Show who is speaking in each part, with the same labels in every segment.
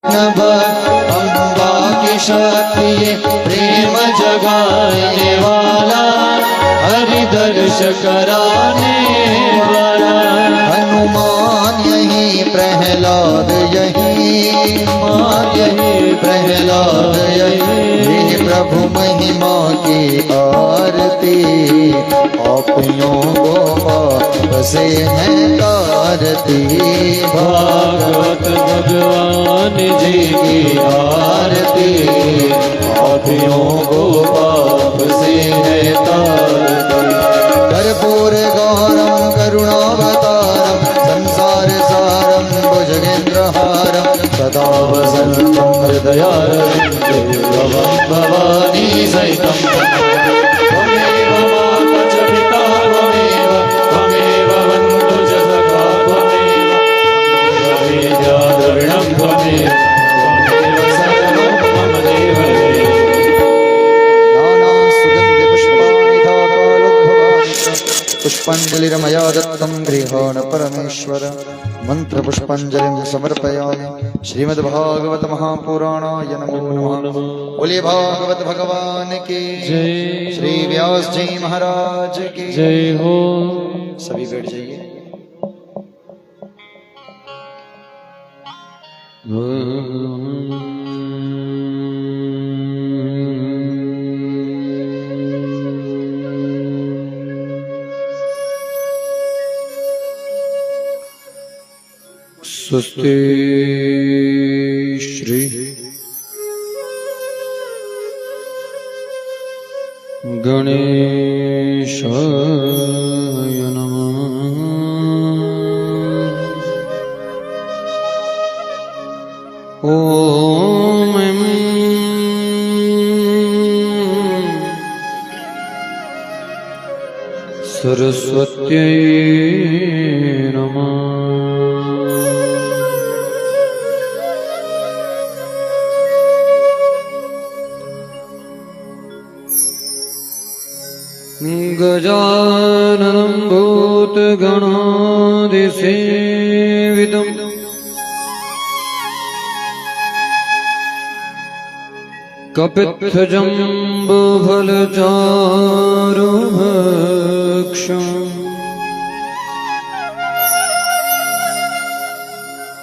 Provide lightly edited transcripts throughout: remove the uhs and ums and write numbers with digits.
Speaker 1: नभ अम्बा की शक्ति ये प्रेम जगाने वाला, हरि दर्श कराने वाला। हनुमान यही प्रहलाद यही, माँ यही प्रहलाद यही, हे प्रभु महिमा की आरती, पापियों को से है तारती। भागवत भगवान जी की आरती, पापियों को पाप से है तारती। कर्पूर गौरम करुणावतारम, संसार सारम भुजगेन्द्रहारम, सदा वसन्तं हृदयारविन्दे भवानी सहितं। त्वमेव माता च पिता त्वमेव, त्वमेव बन्धु च सखा त्वमेव, विद्या द्रविणं त्वमेव, त्वमेव सर्वं मम देव देव। नानासुगन्धि पुष्पाणि धाकालोद्भवानि, पुष्पाञ्जलिर्मया दत्तं गृहाण परमेश्वर। मंत्र पुष्पांजलि समर्पयामि। श्रीमद्भागवत महापुराणाय नमो नमः। बोले भागवत भगवान की जय, श्री व्यास जी महाराज की जय हो। सभी बैठ जाइए। स्वस्ति श्री गणेशाय नमः। ओम सरस्वत्यै नमः। गजाननं भूतगणादिसेवितं कपित्थजम्बुफलचारुभक्षम्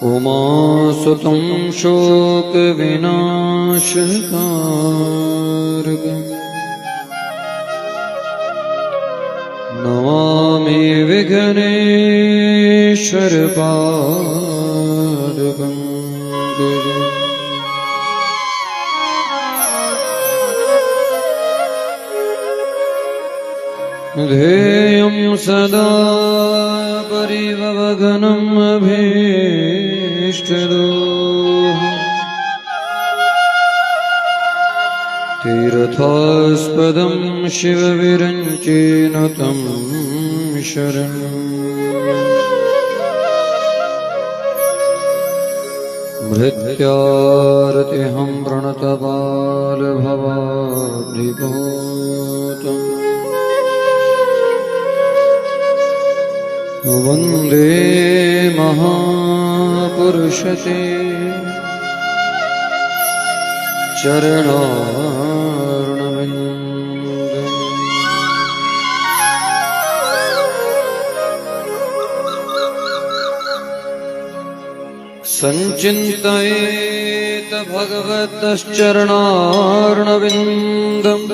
Speaker 1: उमासुतं शोकविनाशकारकम् नमामि विघ्नेश्वर पादपङ्कजम्। ध्येयं सदा परिभवघनम् अभीष्टदोषम् तीर्थास्पदं शिवविरञ्चेन तं शरणम्। भृत्यार्तिहं प्रणतबालभवाब्धिभूतम् वन्दे महापुरुषते चरणार्णविन्दम्। सञ्चिन्तयेत भगवतश्चरणार्णविन्दम्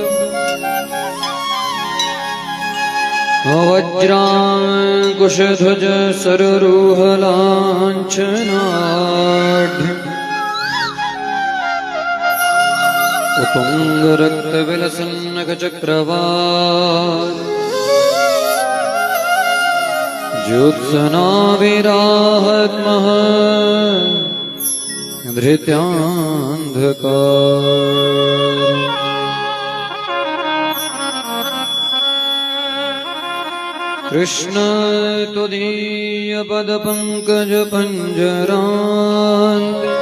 Speaker 1: वज्राङ्कुशध्वज सररूहलाञ्छनाढ्यम् उत्तुङ्गरक्तविलसन्नखचक्रवाल ज्योत्सनाविराहद्मः धृत्यान्धकार। कृष्ण त्वदीयपदपङ्कजपञ्जरान्ते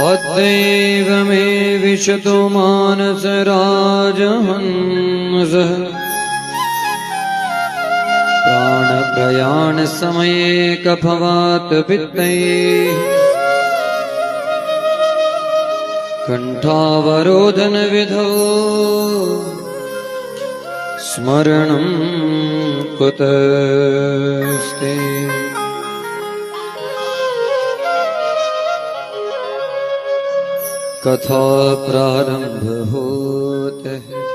Speaker 1: अद्यैव मे विशतो मानसराजहंसः प्राणप्राणपरायणः प्रयाण समये कफवात पित्तैः कंठावरोधन विधौ स्मरणं कुतस्ते। कथा प्रारंभ होते है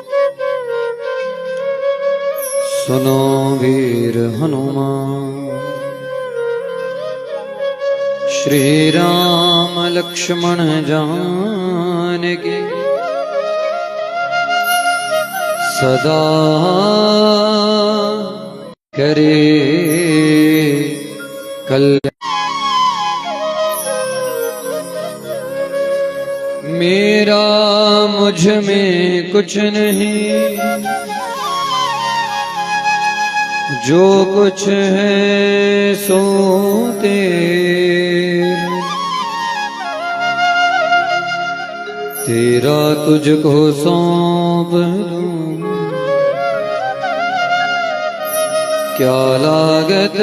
Speaker 1: सुनो वीर हनुमान। श्री राम लक्ष्मण जानकी सदा करे कल्याण। मेरा मुझ में कुछ नहीं, जो कुछ है सो तेरा तुझको सौंप दूं। क्या लागत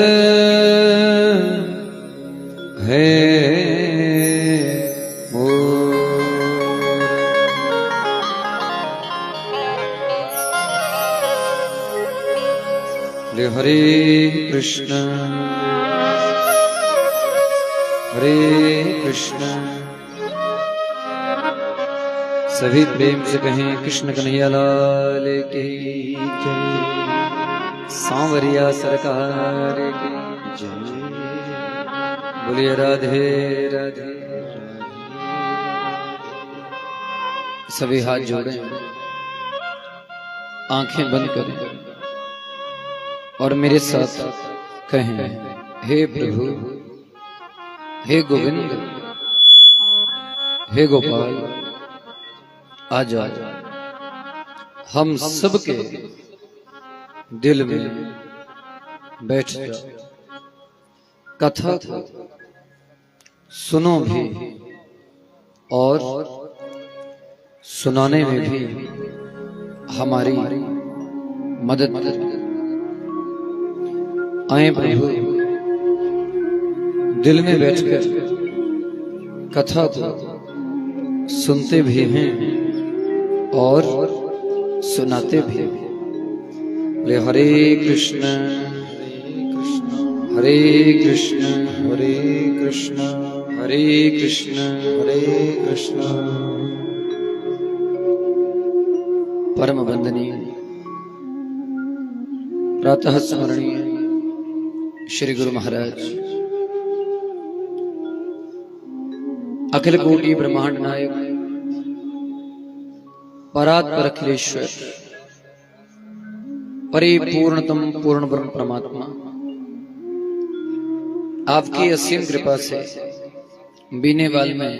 Speaker 1: है हरे कृष्ण हरे कृष्ण। सभी प्रेम से कहें कृष्ण कन्हैया लाल की जय। सांवरिया सरकार की जय। बोलिए राधे राधे। सभी हाथ जोड़ें, आंखें बंद करें और मेरे साथ कहें, हे प्रभु, हे गोविंद, हे गोपाल, आ जाओ हम सबके दिल में बैठ जाओ। कथा को सुनो भी और सुनाने में भी हमारी मदद करो। आए प्रभु, दिल में बैठकर कथा को सुनते भी हैं और सुनाते भी हैं। हरे कृष्ण हरे कृष्ण हरे कृष्ण हरे कृष्ण हरे कृष्ण। परम वंदनीय प्रातः स्मरणीय श्री गुरु महाराज, अखिल कोटि ब्रह्मांड नायक, परात्पर अखिलेश्वर, परिपूर्णतम पूर्ण ब्रह्म परमात्मा, आपकी असीम कृपा से बीनेवाल में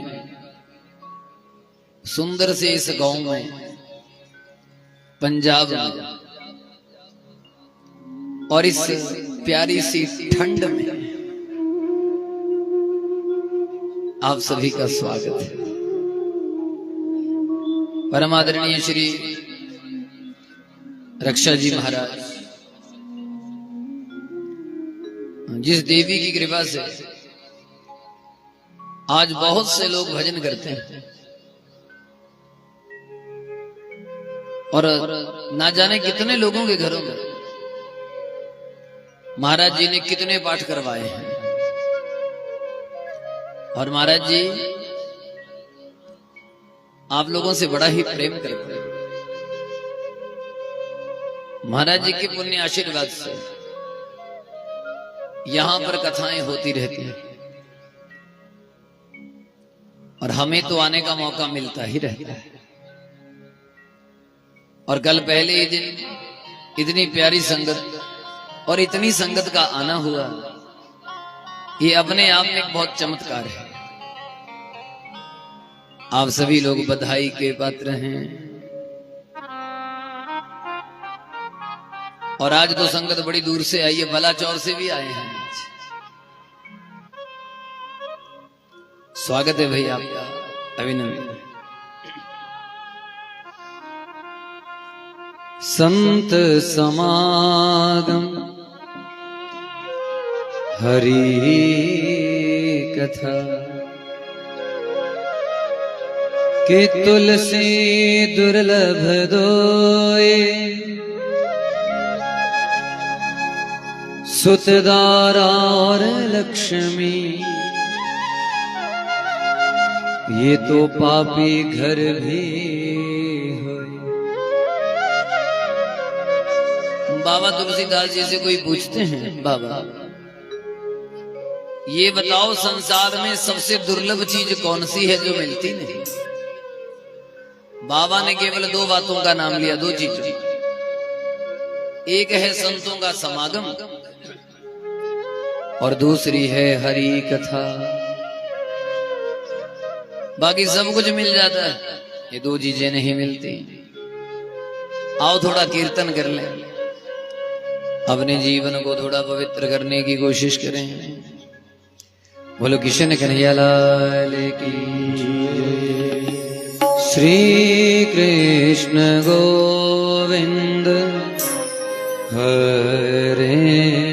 Speaker 1: सुंदर से इस गांव में, पंजाब में, और इस प्यारी सी ठंड में आप सभी का स्वागत है। परम आदरणीय श्री रक्षा जी महाराज, जिस देवी की कृपा से आज बहुत से लोग भजन करते हैं और ना जाने कितने लोगों के घरों में महाराज जी ने कितने पाठ करवाए हैं। और महाराज जी आप लोगों से बड़ा ही प्रेम करते हैं। महाराज जी के पुण्य आशीर्वाद से यहां पर कथाएं होती रहती हैं और हमें तो आने का मौका मिलता ही रहता है। और कल पहले ही दिन इतनी प्यारी संगत और इतनी संगत का आना हुआ, ये अपने आप में एक बहुत चमत्कार है। आप सभी लोग बधाई के पात्र हैं। और आज तो संगत बड़ी दूर से आई है, बलाचौर से भी आए हैं। स्वागत है भाई आपका, अभिनंदन। संत समागम हरि कथा के तुलसी दुर्लभ दोए सुतदारा और लक्ष्मी ये तो पापी घर भी होए। बाबा तुलसीदास जी से कोई पूछते हैं, बाबा ये बताओ संसार में सबसे दुर्लभ चीज कौन सी है जो मिलती नहीं? बाबा ने केवल दो बातों का नाम लिया, दो चीज। एक है संतों का समागम और दूसरी है हरि कथा। बाकी सब कुछ मिल जाता है, ये दो चीजें नहीं मिलती। आओ थोड़ा कीर्तन कर लें, अपने जीवन को थोड़ा पवित्र करने की कोशिश करें। बोलो किशन कन्हैया लाल की। श्री कृष्ण गोविंद हरे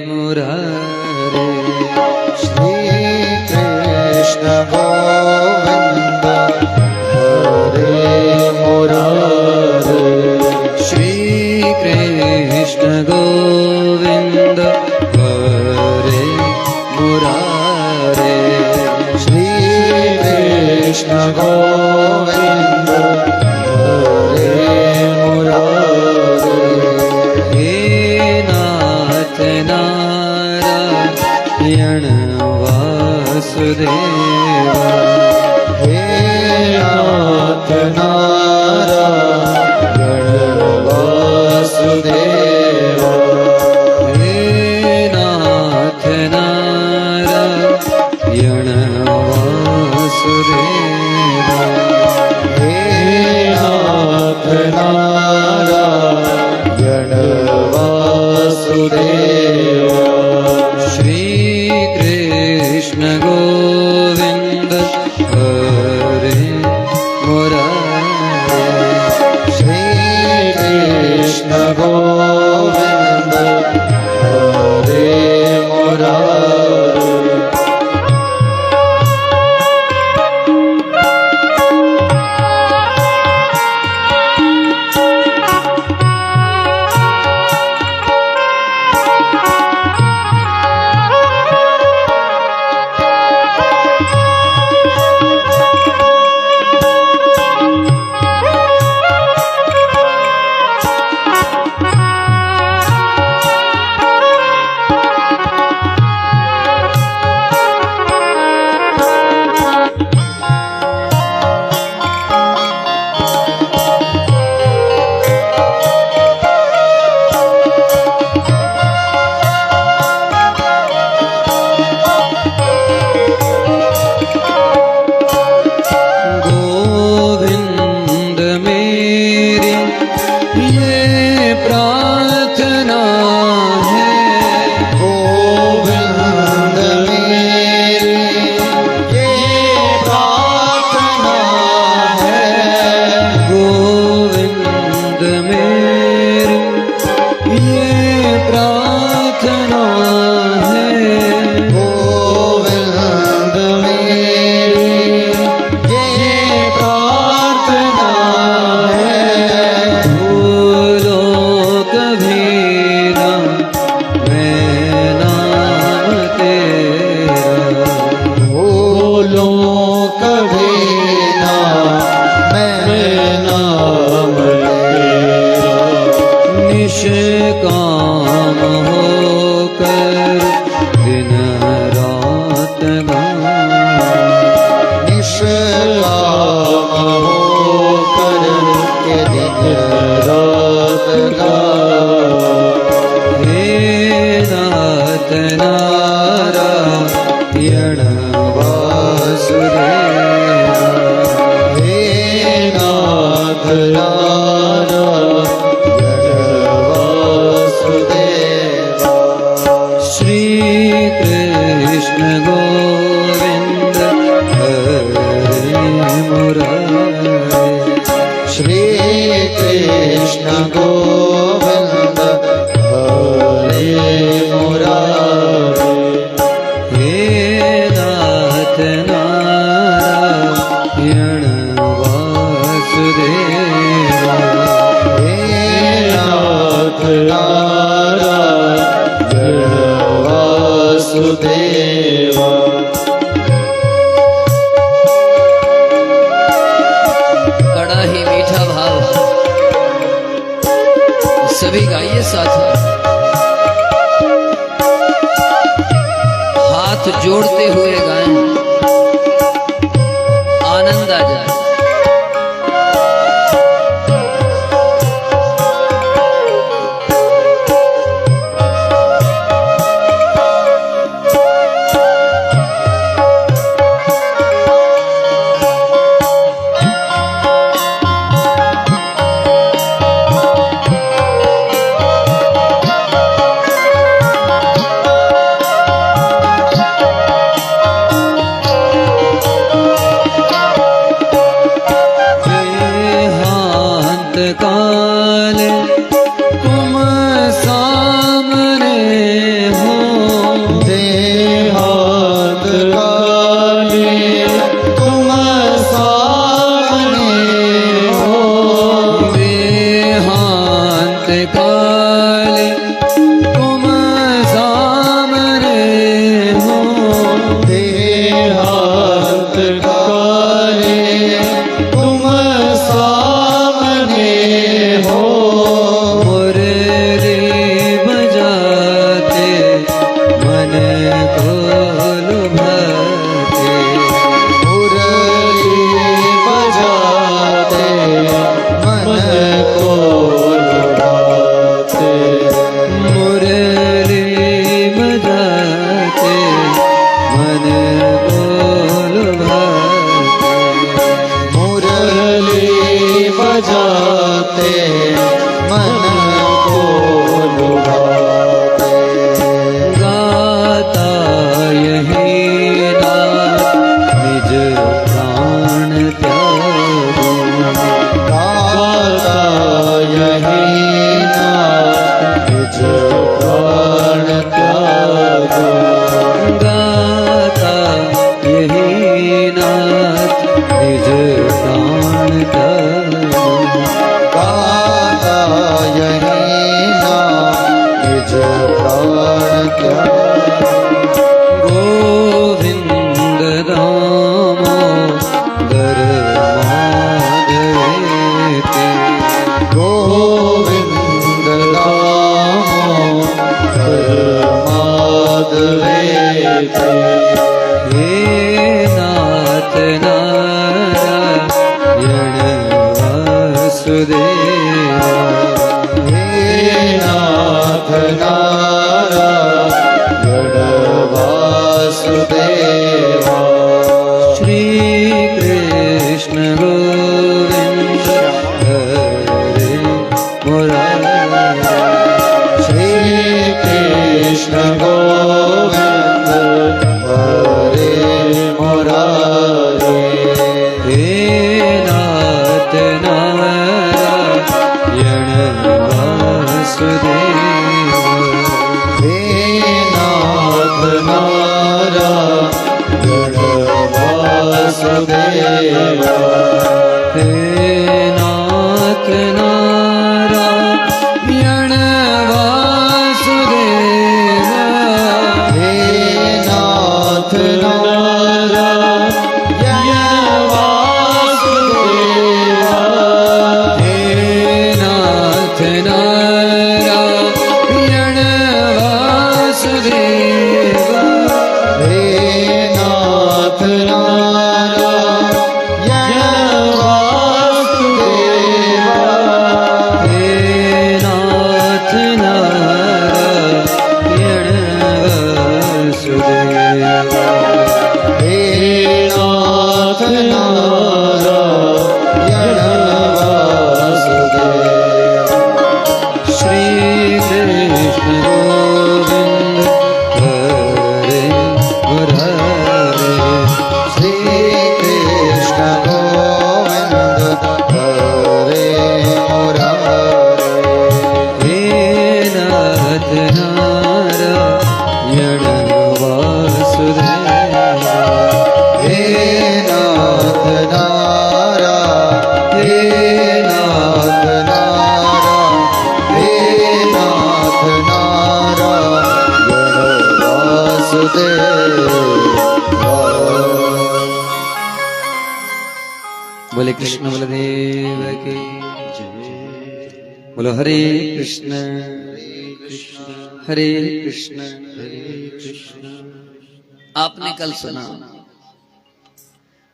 Speaker 1: मुरारे।
Speaker 2: श्री कृष्ण गोविंद हरे मुरारे।
Speaker 1: श्री कृष्ण गोविंद हरे मुरारे।
Speaker 2: श्री कृष्ण गोविंद हरे मुरारे।
Speaker 1: हे नाथ नारायण वासुदेवा।
Speaker 2: हे नाथ नारायण वासुदेवा।
Speaker 1: हे नाथ नारायण वासुदेवा।
Speaker 2: हे नाथ नारायण वासुदेवा।
Speaker 1: श्री कृष्ण गोविंद हरे मुरारे।
Speaker 2: श्री कृष्ण गोविंद हरे मुरारे।
Speaker 1: गोविंद मेरी ये प्रार्थना है।
Speaker 2: गोविंद मेरी ये प्रार्थना है।
Speaker 1: गोविंद मेरी ये प्रार्थना है।
Speaker 2: गोविंद मेरी ये प्रार्थना है।
Speaker 1: भूलो कभी ना मैं नाम तेरा।
Speaker 2: भूलो कभी ना मैं नाम तेरा।
Speaker 1: निष्काम होकर दिन रात
Speaker 2: निष्काम होकर के दिन रात
Speaker 1: हे नाथ नारायण वासुदेवा।
Speaker 2: हे नाथ नारायण वासुदेवा।
Speaker 1: श्री कृष्ण गोविंद हरे मुरारे।
Speaker 2: श्री कृष्ण गोविंद हरे मुरारे।
Speaker 1: नारायण वासुदेवा
Speaker 2: हे नाथ नारायण वासुदेवा।
Speaker 1: बड़ा ही मीठा भाव, सभी गाइए साथ में, हाथ जोड़ते हुए गाएं, आनंद आ जाए। काल तुम सामने हो,
Speaker 2: देहांत काले तुम सामने हो,
Speaker 1: देहांत काल तुम सामने हो,
Speaker 2: देहांत काले तुम सामने हो,
Speaker 1: मुरली बजाते मन को लुभाते,
Speaker 2: मुरली बजाते मन को लुभाते,
Speaker 1: मुरली बजाते मन को लुभाते,
Speaker 2: मुरली बजाते मन को लुभाते।
Speaker 1: गाता यही नाथ निज प्राण त्यागो,
Speaker 2: गाता यही नाथ निज प्राण त्यागो,
Speaker 1: गाता यही नाथ निज प्राण त्यागो,
Speaker 2: गाता यही नाथ निज प्राण त्यागो।
Speaker 1: गोविंद दामोदर माधवेति,
Speaker 2: गोविंद दामोदर माधवेति,
Speaker 1: हे नाथ नारायण वासुदेवा,
Speaker 2: हे नाथ नारायण वासुदेवा।
Speaker 1: श्री कृष्ण गोविंद हरे मुरारी,
Speaker 2: श्री कृष्ण गोविंद हरे मुरारी,
Speaker 1: हे नाथ नारायण वासुदेवा,
Speaker 2: हे नाथ नारायण वासुदेवा।
Speaker 1: हे नाथ नारायण वासुदेवा,
Speaker 2: हे नाथ नारायण वासुदेवा,
Speaker 1: हे नाथ नारायण वासुदेवा,
Speaker 2: हे नाथ नारायण वासुदेवा।
Speaker 1: बोले कृष्ण बलदेव के बोलो हरे कृष्ण हरे कृष्ण हरे कृष्ण। आपने कल सुना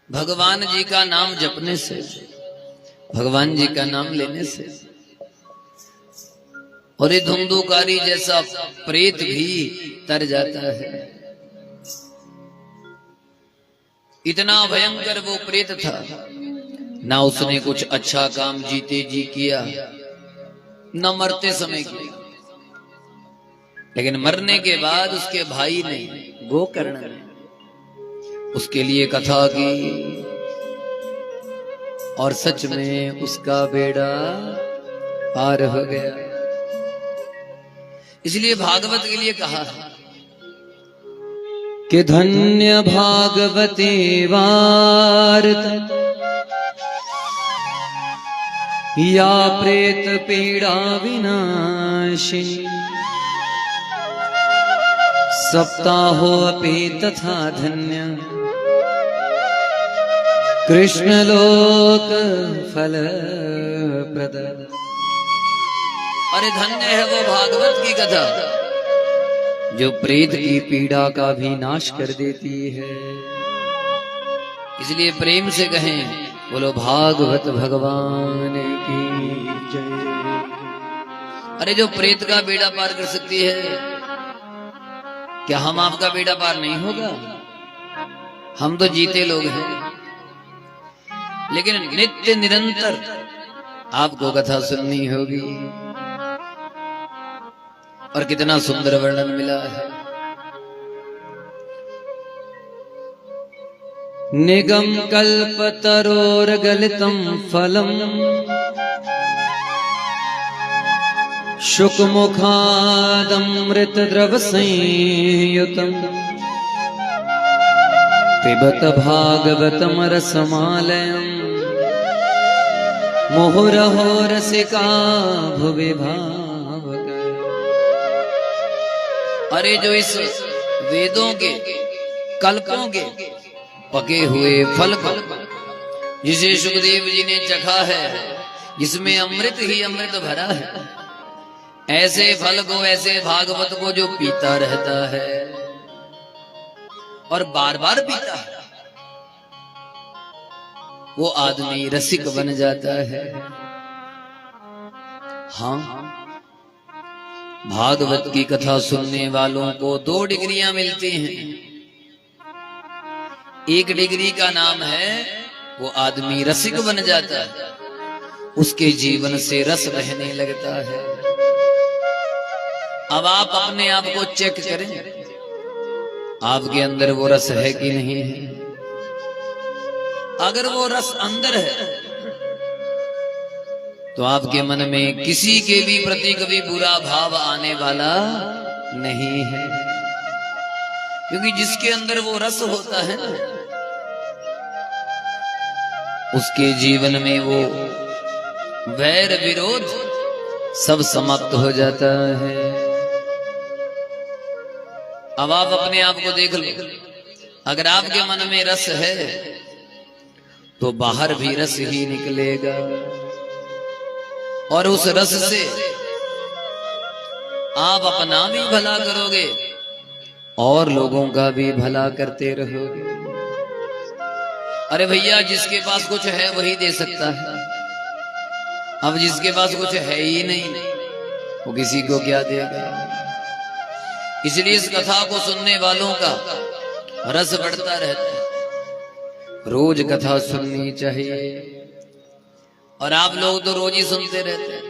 Speaker 1: भगवान जी का नाम जपने से, भगवान जी का नाम लेने से और ये धुंधुकारी जैसा प्रेत भी तर जाता है। इतना भयंकर वो प्रेत था, ना उसने कुछ अच्छा काम जीते जी किया, न मरते समय किया, लेकिन मरने के बाद उसके भाई ने, गोकर्ण ने उसके लिए कथा की और सच में उसका बेड़ा पार हो गया। इसलिए भागवत के लिए कहा कि धन्य भागवते वार्त या प्रेत पीड़ा विनाशिनी सप्ताहो अपि तथा धन्य कृष्ण लोक फल प्रद। अरे धन्य है वो भागवत की कथा जो प्रेत की पीड़ा का भी नाश कर देती है। इसलिए प्रेम से कहें बोलो भागवत भगवान की जय। अरे जो प्रेत का बेड़ा पार कर सकती है, क्या हम आपका बेड़ा पार नहीं होगा? हम तो जीते लोग हैं, लेकिन नित्य निरंतर आपको कथा सुननी होगी। और कितना सुंदर वर्णन मिला है। निगम कल्पतरोर्गलितं फलम शुकमुखादमृत द्रव संयुतम पिबत भागवतम रसमालयम मुहुरहो रसिका भुवि भावक। अरे जो इस वेदों के कल्पों के पके हुए फल को, जिसे सुखदेव जी ने चखा है, जिसमें अमृत ही अमृत भरा है, ऐसे फल को, ऐसे भागवत को जो पीता रहता है और बार बार पीता है, वो आदमी रसिक बन जाता है। हाँ, भागवत की कथा सुनने वालों को 2 डिग्रियां मिलती हैं। एक डिग्री का नाम है वो आदमी रसिक बन जाता है, उसके जीवन से रस बहने लगता है। अब आप अपने आप को चेक करें, आपके अंदर वो रस है कि नहीं है। अगर वो रस अंदर है तो आपके मन में किसी के भी प्रति कभी बुरा भाव आने वाला नहीं है, क्योंकि जिसके अंदर वो रस होता है ना, उसके जीवन में वो वैर विरोध सब समाप्त हो जाता है। अब आप अपने आप को देख लो, अगर आपके मन में रस है तो बाहर भी रस ही निकलेगा, और उस रस से आप अपना भी भला करोगे और लोगों का भी भला करते रहोगे। अरे भैया, जिसके पास कुछ है वही दे सकता है। अब जिसके पास कुछ है ही नहीं, वो किसी को क्या देगा। इसलिए इस कथा को सुनने वालों का रस बढ़ता रहता है। रोज कथा सुननी चाहिए, और आप लोग तो रोज ही सुनते रहते हैं।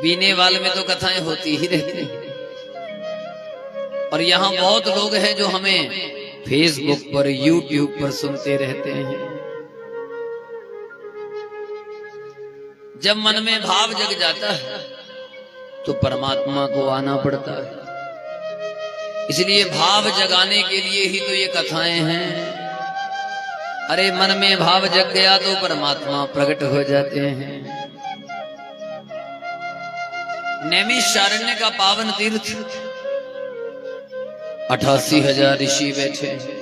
Speaker 1: बीनेवाल में तो कथाएं होती ही रहती हैं, और यहाँ बहुत लोग हैं जो हमें फेसबुक पर, यूट्यूब पर सुनते रहते हैं। जब मन में भाव जग जाता है तो परमात्मा को आना पड़ता है। इसलिए भाव जगाने के लिए ही तो ये कथाएं हैं। अरे मन में भाव जग गया तो परमात्मा प्रकट हो जाते हैं। नैमिषारण्य का पावन तीर्थ, 88,000 ऋषि बैठे हैं।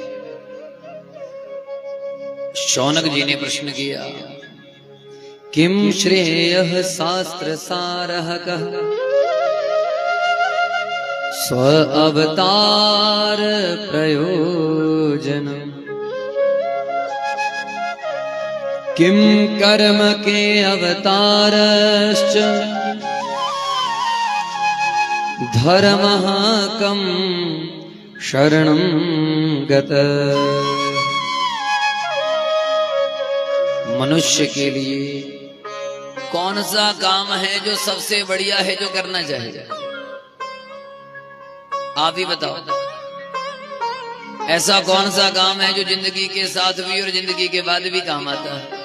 Speaker 1: शौनक जी ने प्रश्न किया, किम श्रेयः शास्त्र सारः कः स्व अवतार प्रयोजनम् किम कर्म के अवतारश्च धर्मः कम शरणं गतः। मनुष्य के लिए कौन सा काम है जो सबसे बढ़िया है जो करना चाहिए? आप ही बताओ, ऐसा कौन सा काम है जो जिंदगी के साथ भी और जिंदगी के बाद भी काम आता है?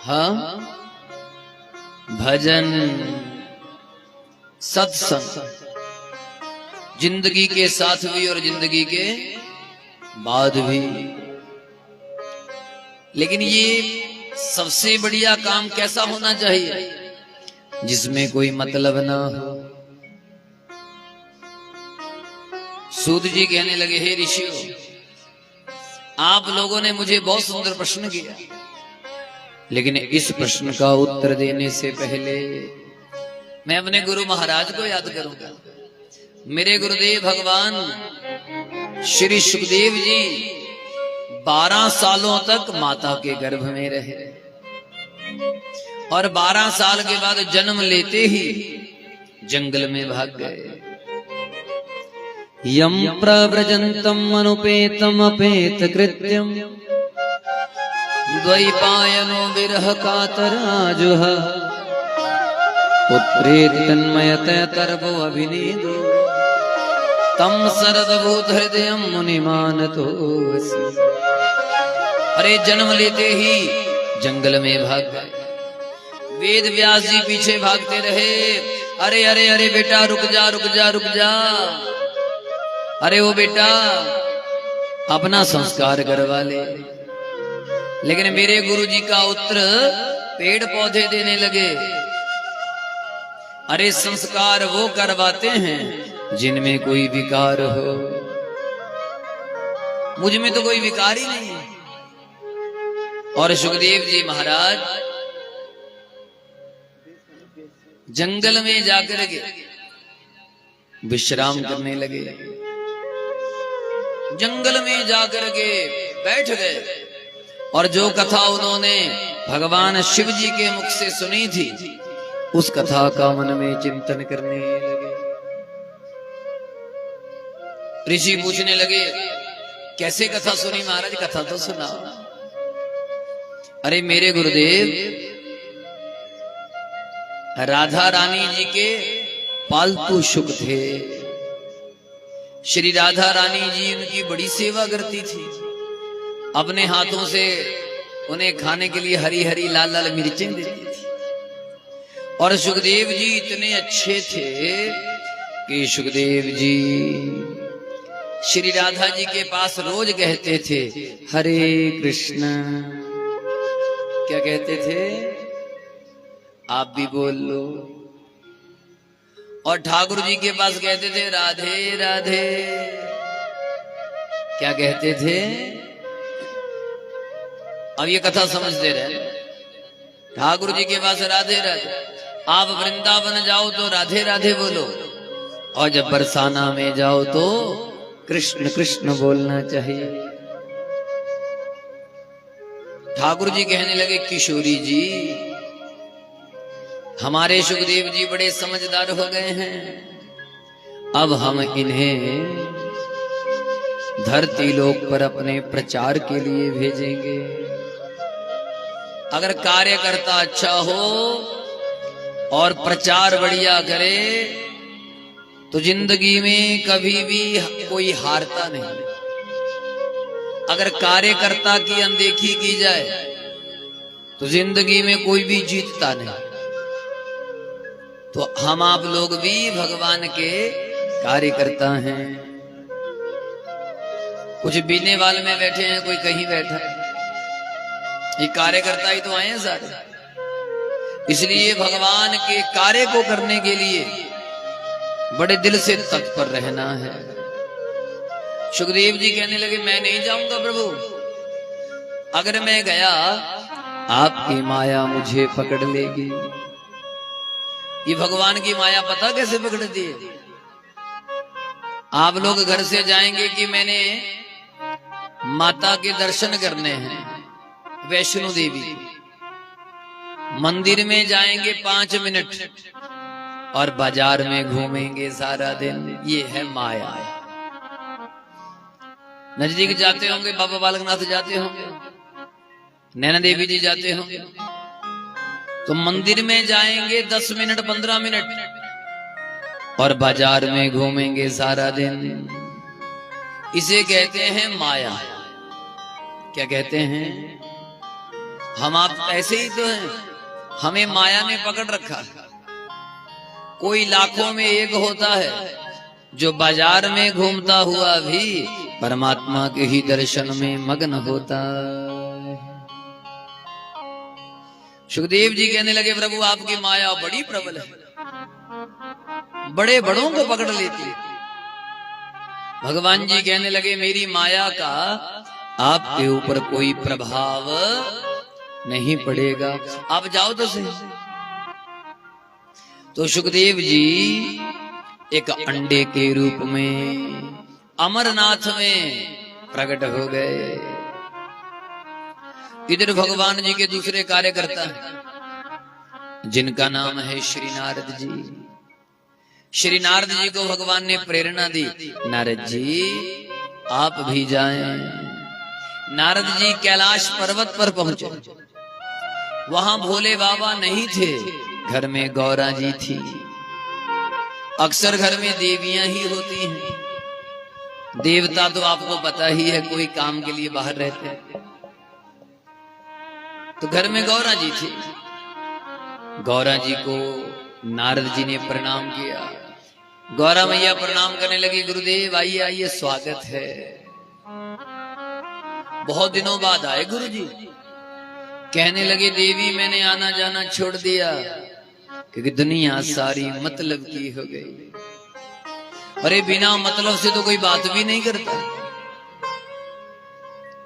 Speaker 1: हाँ, भजन सत्संग, जिंदगी के साथ भी और जिंदगी के बाद भी। लेकिन ये सबसे बढ़िया काम कैसा होना चाहिए? जिसमें कोई मतलब ना हो। सूत जी कहने लगे, हे ऋषियों, आप लोगों ने मुझे बहुत सुंदर प्रश्न किया, लेकिन इस प्रश्न का उत्तर देने से पहले मैं अपने गुरु महाराज को याद करूंगा। मेरे गुरुदेव भगवान श्री सुखदेव जी 12 सालों तक माता के गर्भ में रहे और 12 साल के बाद जन्म लेते ही जंगल में भाग गए। यम प्रव्रजन्तम अनुपेतम अपेत कृत्यम द्वैपायनो विरह कातराजुह पुत्रेति तन्मयतया तरवो अभिनीदो तम सर्वभूत हृदय मुनिमानतोऽसि। अरे जन्म लेते ही जंगल में भाग गए। वेद व्यास जी पीछे भागते रहे, अरे अरे अरे बेटा रुक जा रुक जा रुक जा, अरे वो बेटा अपना संस्कार करवा ले। लेकिन मेरे गुरु जी का उत्तर पेड़ पौधे देने लगे, अरे संस्कार वो करवाते हैं जिनमें कोई विकार हो, मुझ में तो कोई विकार ही नहीं है। और सुखदेव जी महाराज जंगल में जाकर के विश्राम करने लगे। जंगल में जाकर के बैठ गए और जो कथा उन्होंने भगवान शिव जी के मुख से सुनी थी उस कथा का मन में चिंतन करने लगे। ऋषि पूछने लगे, कैसे कथा सुनी महाराज? कथा तो सुनाओ। अरे मेरे गुरुदेव राधा रानी जी के पालतू शुक थे। श्री राधा रानी जी उनकी बड़ी सेवा करती थी, अपने हाथों से उन्हें खाने के लिए हरी हरी लाल लाल मिर्चें देती थी। और सुखदेव जी इतने अच्छे थे कि सुखदेव जी श्री राधा जी के पास रोज कहते थे, हरे कृष्ण। क्या कहते थे? आप भी बोल लो। और ठाकुर जी के पास कहते थे, राधे राधे। क्या कहते थे? अब ये कथा समझते रहे। ठाकुर जी के पास राधे राधे, आप वृंदावन जाओ तो राधे राधे बोलो, और जब बरसाना में जाओ तो कृष्ण कृष्ण बोलना चाहिए। ठाकुर जी कहने लगे, किशोरी जी हमारे सुखदेव जी बड़े समझदार हो गए हैं, अब हम इन्हें धरती लोक पर अपने प्रचार के लिए भेजेंगे। अगर कार्यकर्ता अच्छा हो और प्रचार बढ़िया करे तो जिंदगी में कभी भी कोई हारता नहीं। अगर कार्यकर्ता की अनदेखी की जाए तो जिंदगी में कोई भी जीतता नहीं। तो हम आप लोग भी भगवान के कार्यकर्ता हैं। कुछ बीने वाले में बैठे हैं, कोई कहीं बैठा है, ये कार्यकर्ता ही तो आए हैं सारे। इसलिए भगवान के कार्य को करने के लिए बड़े दिल से तत्पर रहना है। सुखदेव जी कहने लगे मैं नहीं जाऊंगा प्रभु, अगर मैं गया आपकी माया मुझे पकड़ लेगी। ये भगवान की माया पता कैसे पकड़ती है? आप लोग घर से जाएंगे कि मैंने माता के दर्शन करने हैं, वैष्णो देवी, मंदिर में जाएंगे 5 मिनट और बाजार में घूमेंगे सारा दिन। ये है माया। नजदीक जाते होंगे, बाबा बालकनाथ जाते होंगे, नैना देवी जी जाते होंगे, तो मंदिर में जाएंगे 10 मिनट 15 मिनट और बाजार में घूमेंगे सारा दिन। इसे कहते हैं माया। क्या कहते हैं? हम आप ऐसे ही तो हैं, हमें माया ने पकड़ रखा है। कोई लाखों में एक होता है जो बाजार में घूमता हुआ भी परमात्मा के ही दर्शन में मग्न होता है। सुखदेव जी कहने लगे प्रभु आपकी माया बड़ी प्रबल है, बड़े बड़ों को पकड़ लेती है। भगवान जी कहने लगे मेरी माया का आपके ऊपर कोई प्रभाव नहीं पड़ेगा, आप जाओ तो सही। तो सुखदेव जी एक अंडे के रूप में अमरनाथ में प्रकट हो गए। इधर भगवान जी के दूसरे कार्यकर्ता हैं जिनका नाम है श्री नारद जी। श्री नारद जी को भगवान ने प्रेरणा दी, नारद जी आप भी जाएं। नारद जी कैलाश पर्वत पर पहुंचे। वहां भोले बाबा नहीं थे, घर में गौरा जी थी। अक्सर घर में देवियां ही होती हैं, देवता तो आपको पता ही है कोई काम के लिए बाहर रहते हैं। तो घर में गौरा जी थी। गौरा जी को नारद जी ने प्रणाम किया। गौरा मैया प्रणाम करने लगी, गुरुदेव आइए आइए स्वागत है। बहुत दिनों बाद आए गुरु जी। कहने लगे देवी मैंने आना जाना छोड़ दिया क्योंकि दुनिया सारी मतलब की हो गई। अरे बिना मतलब से तो कोई बात भी नहीं करता।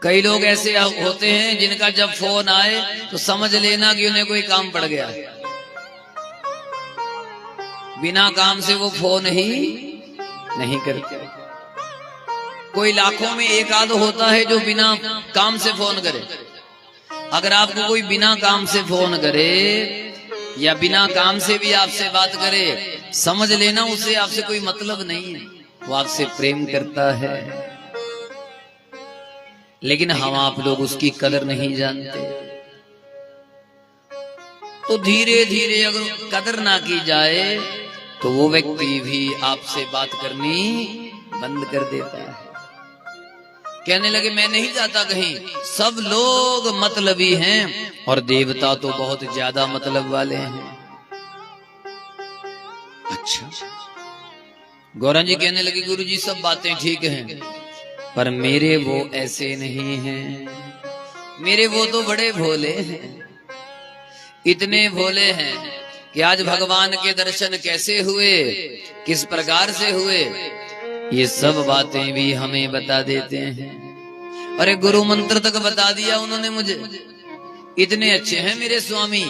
Speaker 1: कई लोग ऐसे होते हैं जिनका जब फोन आए तो समझ लेना कि उन्हें कोई काम पड़ गया। बिना काम से वो फोन ही नहीं करते। कोई लाखों में एक आध होता है जो बिना काम से फोन करे। अगर आपको कोई बिना काम से फोन करे या बिना काम से भी आपसे बात करे, समझ लेना उसे आपसे कोई मतलब नहीं है, वो आपसे प्रेम करता है। लेकिन हम आप लोग उसकी कदर नहीं जानते। तो धीरे धीरे अगर कदर ना की जाए तो वो व्यक्ति भी आपसे बात करनी बंद कर देता है। कहने लगे मैं नहीं जाता कहीं, सब लोग मतलबी हैं और देवता तो बहुत ज्यादा मतलब वाले हैं। अच्छा। गौरा जी कहने लगे गुरु जी सब बातें ठीक हैं पर मेरे वो ऐसे नहीं हैं। मेरे वो तो बड़े भोले हैं, इतने भोले हैं कि आज भगवान के दर्शन कैसे हुए, किस प्रकार से हुए, ये सब बातें भी हमें बता देते हैं। अरे गुरु मंत्र तक बता दिया उन्होंने मुझे। इतने अच्छे हैं मेरे स्वामी,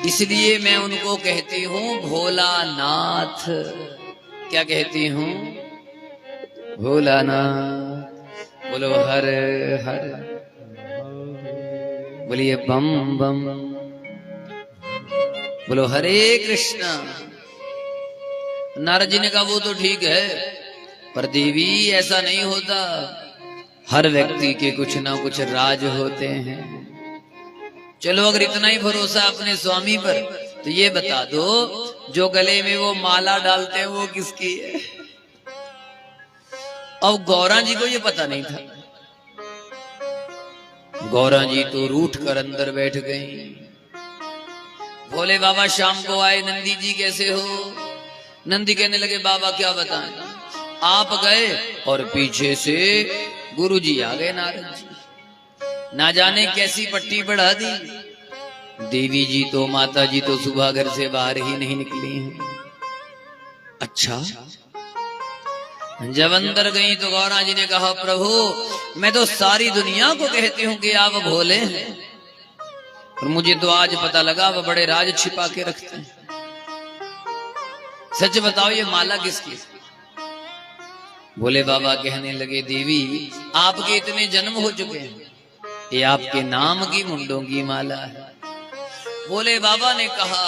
Speaker 1: इसलिए मैं उनको कहती हूँ भोलानाथ। क्या कहती हूँ? भोलानाथ। बोलो हर हर, बोलिए बम बम, बोलो हरे कृष्णा। नारद जी ने कहा वो तो ठीक है पर देवी ऐसा नहीं होता। हर व्यक्ति के कुछ ना कुछ राज होते हैं। चलो अगर इतना ही भरोसा अपने स्वामी पर तो ये बता दो जो गले में वो माला डालते हैं वो किसकी है? अब गौरा जी को ये पता नहीं था। गौरा जी तो रूठ कर अंदर बैठ गई। भोले बाबा शाम को आए, नंदी जी कैसे हो? नंदी कहने लगे बाबा क्या बताएं, आप गए और पीछे से गुरु जी आ गए। नारद जी ना जाने कैसी पट्टी बढ़ा दी। देवी जी तो माता जी तो सुबह घर से बाहर ही नहीं निकली हैं। अच्छा जब अंदर गई तो गौरा जी ने कहा, प्रभु मैं तो सारी दुनिया को कहती हूँ कि आप भोले हैं, और मुझे तो आज पता लगा वो बड़े राज छिपा के रखते हैं। सच बताओ ये माला किसकी? भोले बाबा कहने लगे, देवी आपके इतने जन्म हो चुके हैं, ये आपके नाम की मुंडों की माला है। भोले बाबा ने कहा,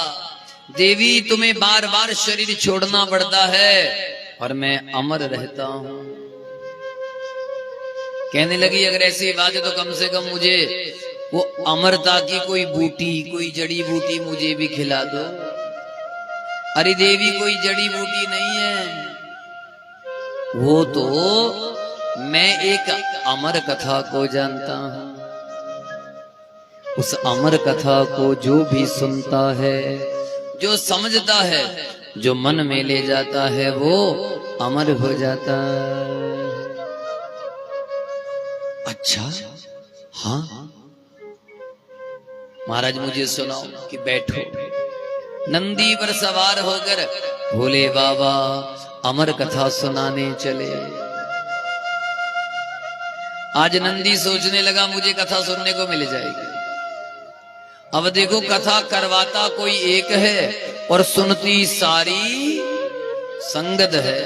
Speaker 1: देवी तुम्हें बार बार शरीर छोड़ना पड़ता है और मैं अमर रहता हूं। कहने लगी, अगर ऐसी बात है तो कम से कम मुझे वो अमरता की कोई बूटी, कोई जड़ी बूटी मुझे भी खिला दो। अरे देवी कोई जड़ी बूटी नहीं है, वो तो मैं एक अमर कथा को जानता हूं। उस अमर कथा को जो भी सुनता है, जो समझता है, जो मन में ले जाता है, वो अमर हो जाता है। अच्छा हाँ महाराज मुझे सुनाओ कि बैठो। नंदी पर सवार होकर भोले बाबा अमर कथा सुनाने चले। आज नंदी सोचने लगा मुझे कथा सुनने को मिल जाएगी। अब देखो कथा करवाता कोई एक है और सुनती सारी संगत है।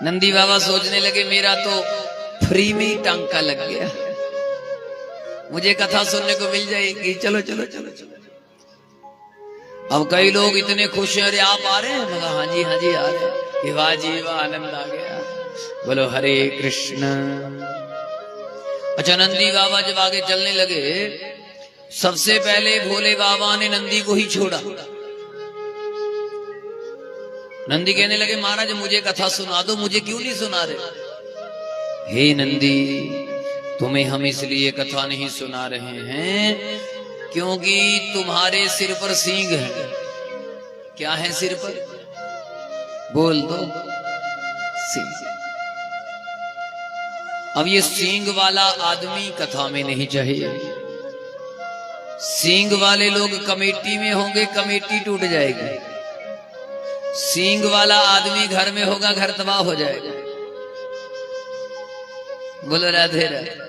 Speaker 1: नंदी बाबा सोचने लगे मेरा तो फ्री में ही टांका लग गया, मुझे कथा सुनने को मिल जाएगी, चलो चलो चलो चलो। अब कई लोग इतने खुश हैं, अरे आप आ रहे हैं? मगर हाँ जी आ रहे हैं। वाह जी वाह, आनंद आ गया, बोलो हरे कृष्ण। अच्छा नंदी बाबा जब आगे चलने लगे, सबसे पहले भोले बाबा ने नंदी को ही छोड़ा। नंदी कहने लगे, महाराज मुझे कथा सुना दो, मुझे क्यों नहीं सुना रहे? हे नंदी, तुम्हें हम इसलिए कथा नहीं सुना रहे हैं क्योंकि तुम्हारे सिर पर सींग है। क्या है सिर पर? बोल दो। सींग। अब ये सींग वाला आदमी कथा में नहीं चाहिए। सींग वाले लोग कमेटी में होंगे, कमेटी टूट जाएगी। सींग वाला आदमी घर में होगा, घर तबाह हो जाएगा। बोलो राधे राधे।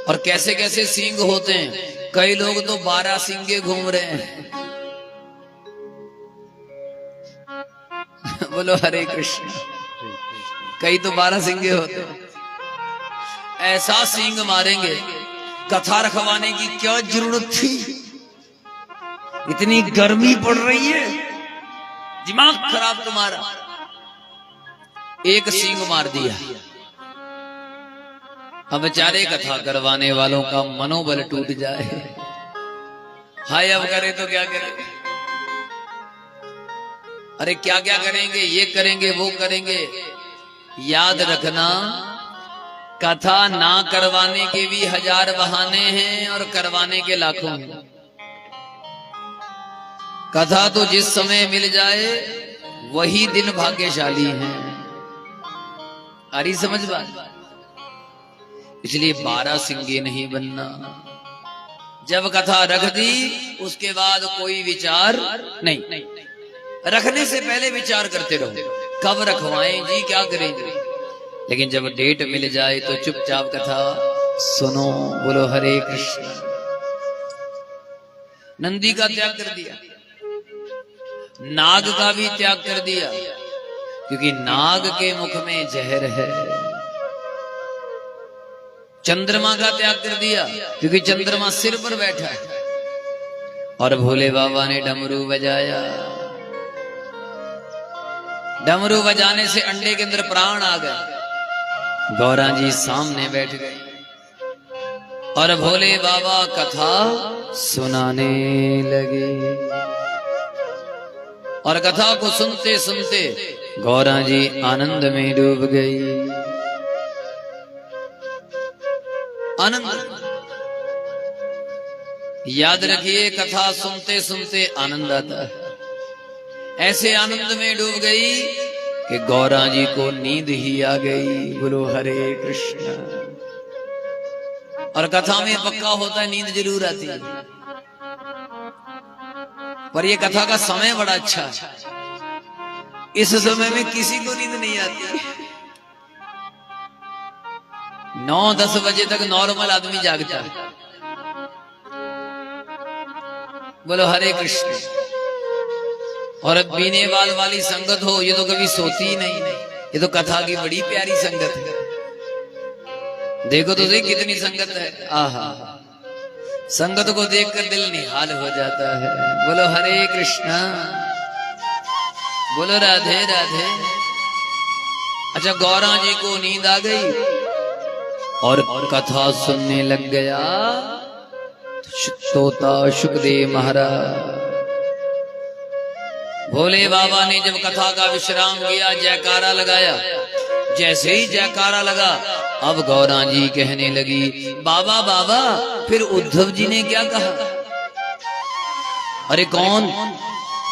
Speaker 1: और कैसे कैसे सींग होते हैं, कई लोग तो 12 सींगे घूम रहे हैं। बोलो हरे कृष्ण। कई तो 12 सींगे होते हैं। ऐसा सींग मारेंगे, कथा रखवाने की क्या जरूरत थी? इतनी गर्मी पड़ रही है, दिमाग खराब तुम्हारा। एक सींग मार दिया। अब बेचारे कथा करवाने वालों का मनोबल टूट जाए। हाय अब करे तो क्या करें? अरे क्या क्या करेंगे, ये करेंगे वो करेंगे। याद रखना, कथा ना करवाने के भी 1000 बहाने हैं और करवाने के लाखों हैं। कथा तो जिस समय मिल जाए वही दिन भाग्यशाली है। अरे समझ बात। इसलिए 12 सिंगे नहीं बनना। जब कथा रख दी उसके बाद कोई विचार नहीं। रखने से पहले विचार करते रहो, कब रखवाएं जी, क्या करेंगे। लेकिन जब डेट मिल जाए तो चुपचाप कथा सुनो। बोलो हरे कृष्ण। नंदी का त्याग कर दिया, नाग का भी त्याग कर दिया, क्योंकि नाग के मुख में जहर है। चंद्रमा का त्याग कर दिया, क्योंकि चंद्रमा सिर पर बैठा है। और भोले बाबा ने डमरू बजाया। डमरू बजाने से अंडे के अंदर प्राण आ गए। गौरा जी सामने बैठ गए और भोले बाबा कथा सुनाने लगे। और कथा को सुनते सुनते गौरा जी आनंद में डूब गई। आनंद। याद रखिए, कथा सुनते सुनते आनंद आता है। ऐसे आनंद में डूब गई कि गौरा जी को नींद ही आ गई। बोलो हरे कृष्ण। और कथा में पक्का होता है नींद जरूर आती है, पर ये कथा का समय बड़ा अच्छा है। इस समय में किसी को नींद नहीं आती। 9-10 बजे तक नॉर्मल आदमी जागता है। बोलो हरे कृष्ण। और अब पीने वाली संगत हो, ये तो कभी सोती ही नहीं। ये तो कथा की बड़ी प्यारी संगत है। देखो तो सही कितनी संगत है। आहा, संगत को देखकर दिल निहाल हो जाता है। बोलो हरे कृष्णा, बोलो राधे राधे। अच्छा, गौरा जी को नींद आ गई और कथा सुनने लग गया तोता सुखदेव महाराज। भोले बाबा ने जब कथा का विश्राम किया, जयकारा लगाया। जैसे ही जयकारा लगा, अब गौरा जी कहने लगी, बाबा बाबा, फिर उद्धव जी ने क्या कहा? अरे कौन?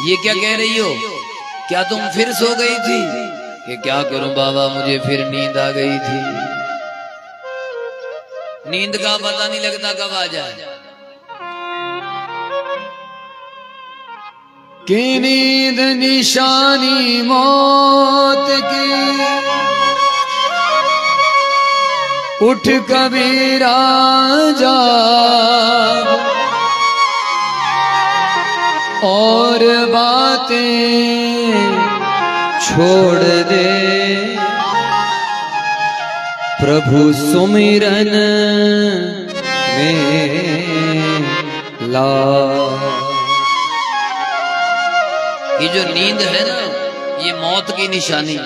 Speaker 1: ये क्या कह रही हो? क्या तुम फिर सो गई थी? कि क्या करूं बाबा, मुझे फिर नींद आ गई थी। नींद का पता नहीं लगता कब आ जाए।
Speaker 2: कि नींद निशानी मौत की, उठ कबीरा जाग, और बातें छोड़ दे, प्रभु सुमिरन में ला।
Speaker 1: ये जो नींद है ना, ये मौत की निशानी।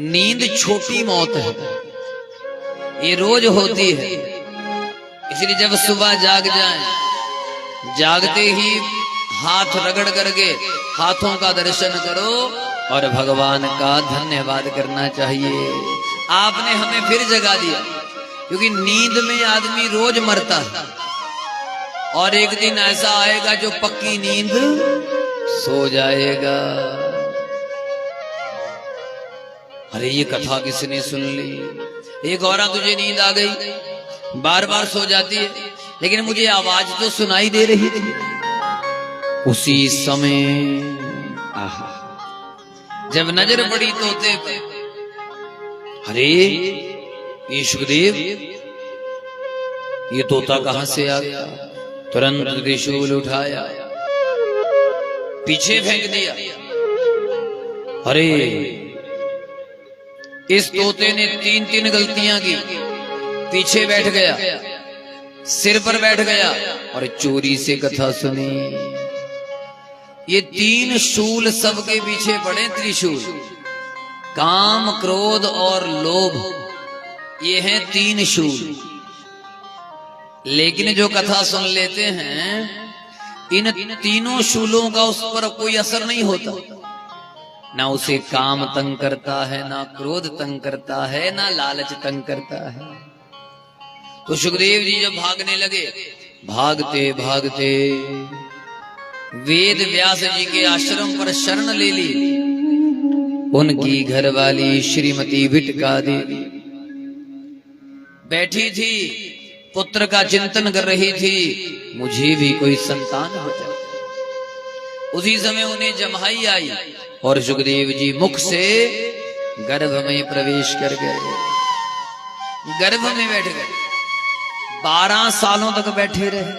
Speaker 1: नींद छोटी मौत है, ये रोज होती है। इसलिए जब सुबह जाग जाएं, जागते ही हाथ रगड़ करके हाथों का दर्शन करो और भगवान का धन्यवाद करना चाहिए। आपने हमें फिर जगा दिया, क्योंकि नींद में आदमी रोज मरता है और एक दिन ऐसा आएगा जो पक्की नींद सो जाएगा। अरे ये कथा किसने सुन ली? एक गौरा, तुझे नींद आ गई, बार बार सो जाती है, लेकिन मुझे आवाज तो सुनाई दे रही थी। उसी समय आहा, जब नजर पड़ी तोते पर, अरे ये सुखदेव, ये तोता कहां से आ गया? तुरंत त्रिशूल उठाया, पीछे फेंक दिया। अरे इस तोते ने 3 गलतियां की। पीछे बैठ गया, सिर पर बैठ गया और चोरी से कथा सुनी। ये 3 शूल सबके पीछे पड़े, त्रिशूल। काम, क्रोध और लोभ, ये हैं 3 शूल। लेकिन जो कथा सुन लेते हैं, इन 3 शूलों का उस पर कोई असर नहीं होता। ना उसे काम तंग करता है, ना क्रोध तंग करता है, ना लालच तंग करता है। तो सुखदेव जी जब भागने लगे, भागते भागते वेद व्यास जी के आश्रम पर शरण ले ली। उनकी घरवाली श्रीमती विटका देवी बैठी थी, पुत्र का चिंतन कर रही थी, मुझे भी कोई संतान हो जाए। उसी समय उन्हें जम्हाई आई और सुखदेव जी मुख से गर्भ में प्रवेश कर गए, गर्भ में बैठ गए। 12 सालों तक बैठे रहे।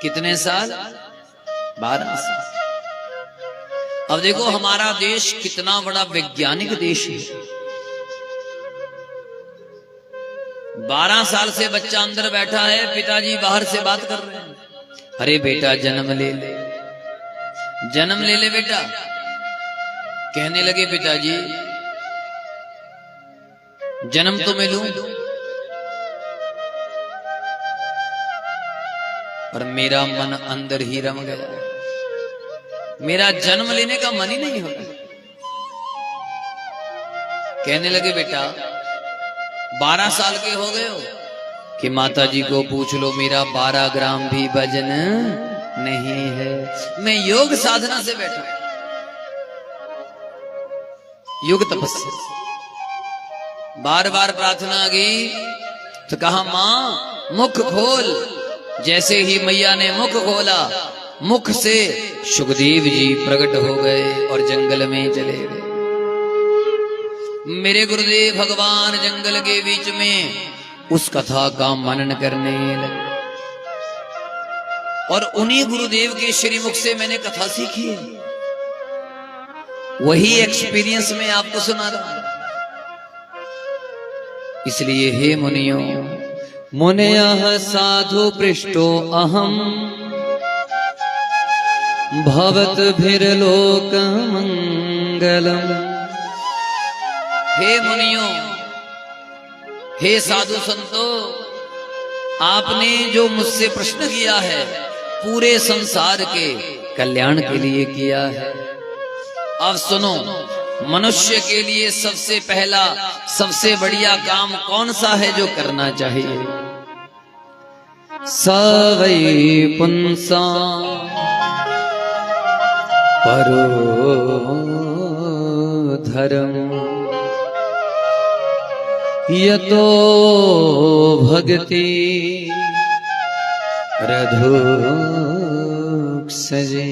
Speaker 1: कितने साल? 12 साल। अब देखो हमारा देश कितना बड़ा वैज्ञानिक देश है। 12 साल से बच्चा अंदर बैठा है, पिताजी बाहर से बात कर रहे हैं, अरे बेटा जन्म ले ले, जन्म ले ले बेटा। कहने लगे पिताजी जन्म तो मैं लूं, और मेरा मन अंदर ही रम गया, मेरा जन्म लेने का मन ही नहीं हो रहा। कहने लगे बेटा 12 साल के हो गए हो कि माताजी को पूछ लो, मेरा 12 ग्राम भी वजन नहीं है, मैं योग साधना से बैठा, योग तपस्या। बार बार प्रार्थना की तो कहा मां मुख खोल। जैसे ही मैया ने मुख खोला, मुख से सुखदेव जी प्रकट हो गए और जंगल में चले गए। मेरे गुरुदेव भगवान जंगल के बीच में उस कथा का मनन करने लगे और उन्हीं गुरुदेव के श्रीमुख से मैंने कथा सीखी है। वही एक्सपीरियंस में आपको सुना रहा हूं। इसलिए हे मुनियो,
Speaker 2: मुनयः साधु पृष्ठो अहम भवद्भिर्लोक मंगलम।
Speaker 1: हे मुनियो, हे साधु संतो, आपने जो मुझसे प्रश्न किया है पूरे संसार के कल्याण के लिए किया है। अब सुनो, मनुष्य के लिए सबसे पहला सबसे बढ़िया काम कौन सा है जो करना चाहिए?
Speaker 2: स वै पुंसा परो धर्म यतो भक्ति रधुक्सजे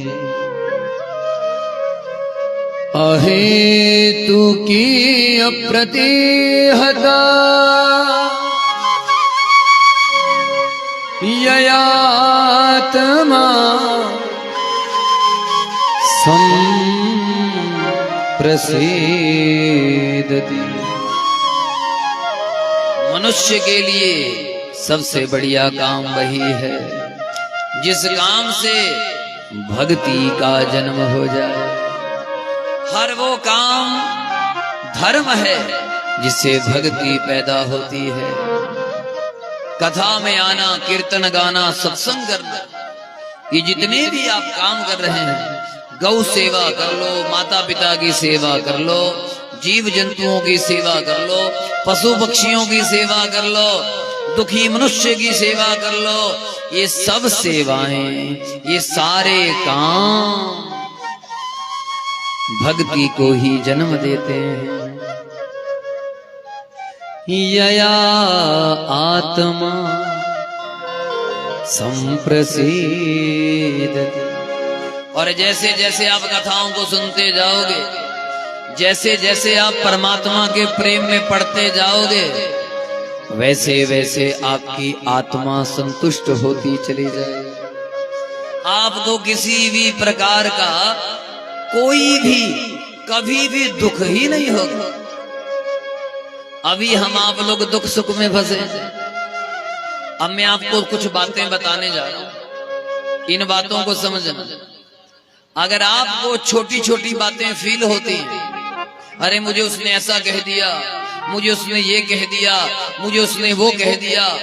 Speaker 2: अहेतु की अप्रतिहता ययात्मा संप्रसीदति।
Speaker 1: मनुष्य के लिए सबसे बढ़िया काम वही है जिस काम से भक्ति का जन्म हो जाए। हर वो काम धर्म है जिससे भक्ति पैदा होती है। कथा में आना, कीर्तन गाना, सत्संग करना, ये जितने भी आप काम कर रहे हैं, गौ सेवा कर लो, माता पिता की सेवा कर लो, जीव जंतुओं की सेवा कर लो, पशु पक्षियों की सेवा कर लो, दुखी मनुष्य की सेवा कर लो, ये सब सेवाएं, ये सारे काम भक्ति को ही जन्म देते हैं।
Speaker 2: यया आत्मा संप्रसीदति।
Speaker 1: और जैसे जैसे आप कथाओं को सुनते जाओगे, जैसे जैसे आप परमात्मा के प्रेम में पड़ते जाओगे, वैसे वैसे आपकी आत्मा संतुष्ट होती चली जाएगी। आपको किसी भी प्रकार का कोई भी कभी भी दुख ही नहीं होगा। अभी हम आप लोग दुख सुख में फंसे। अब मैं आपको कुछ बातें बताने जा रहा हूं, इन बातों को समझना। अगर आपको छोटी छोटी बातें फील होती हैं, अरे मुझे उसने ऐसा कह दिया, मुझे उसने ये कह दिया, मुझे उसने वो कह दिया,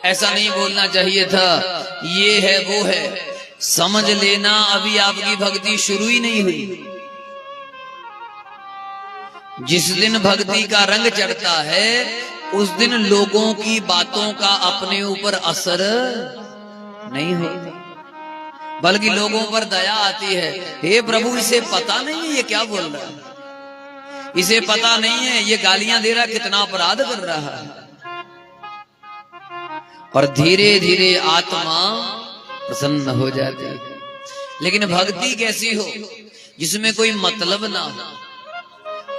Speaker 1: ऐसा नहीं बोलना चाहिए था, ये है वो है, समझ लेना अभी आपकी भक्ति शुरू ही नहीं हुई। जिस दिन भक्ति का रंग चढ़ता है उस दिन लोगों की बातों का अपने ऊपर असर नहीं होता, बल्कि लोगों पर दया आती है। हे प्रभु, इसे पता नहीं है ये क्या बोल रहा है, इसे पता नहीं है ये गालियां दे रहा, कितना अपराध कर रहा है। और धीरे धीरे आत्मा प्रसन्न हो जाती है। लेकिन भक्ति कैसी हो जिसमें कोई मतलब ना हो।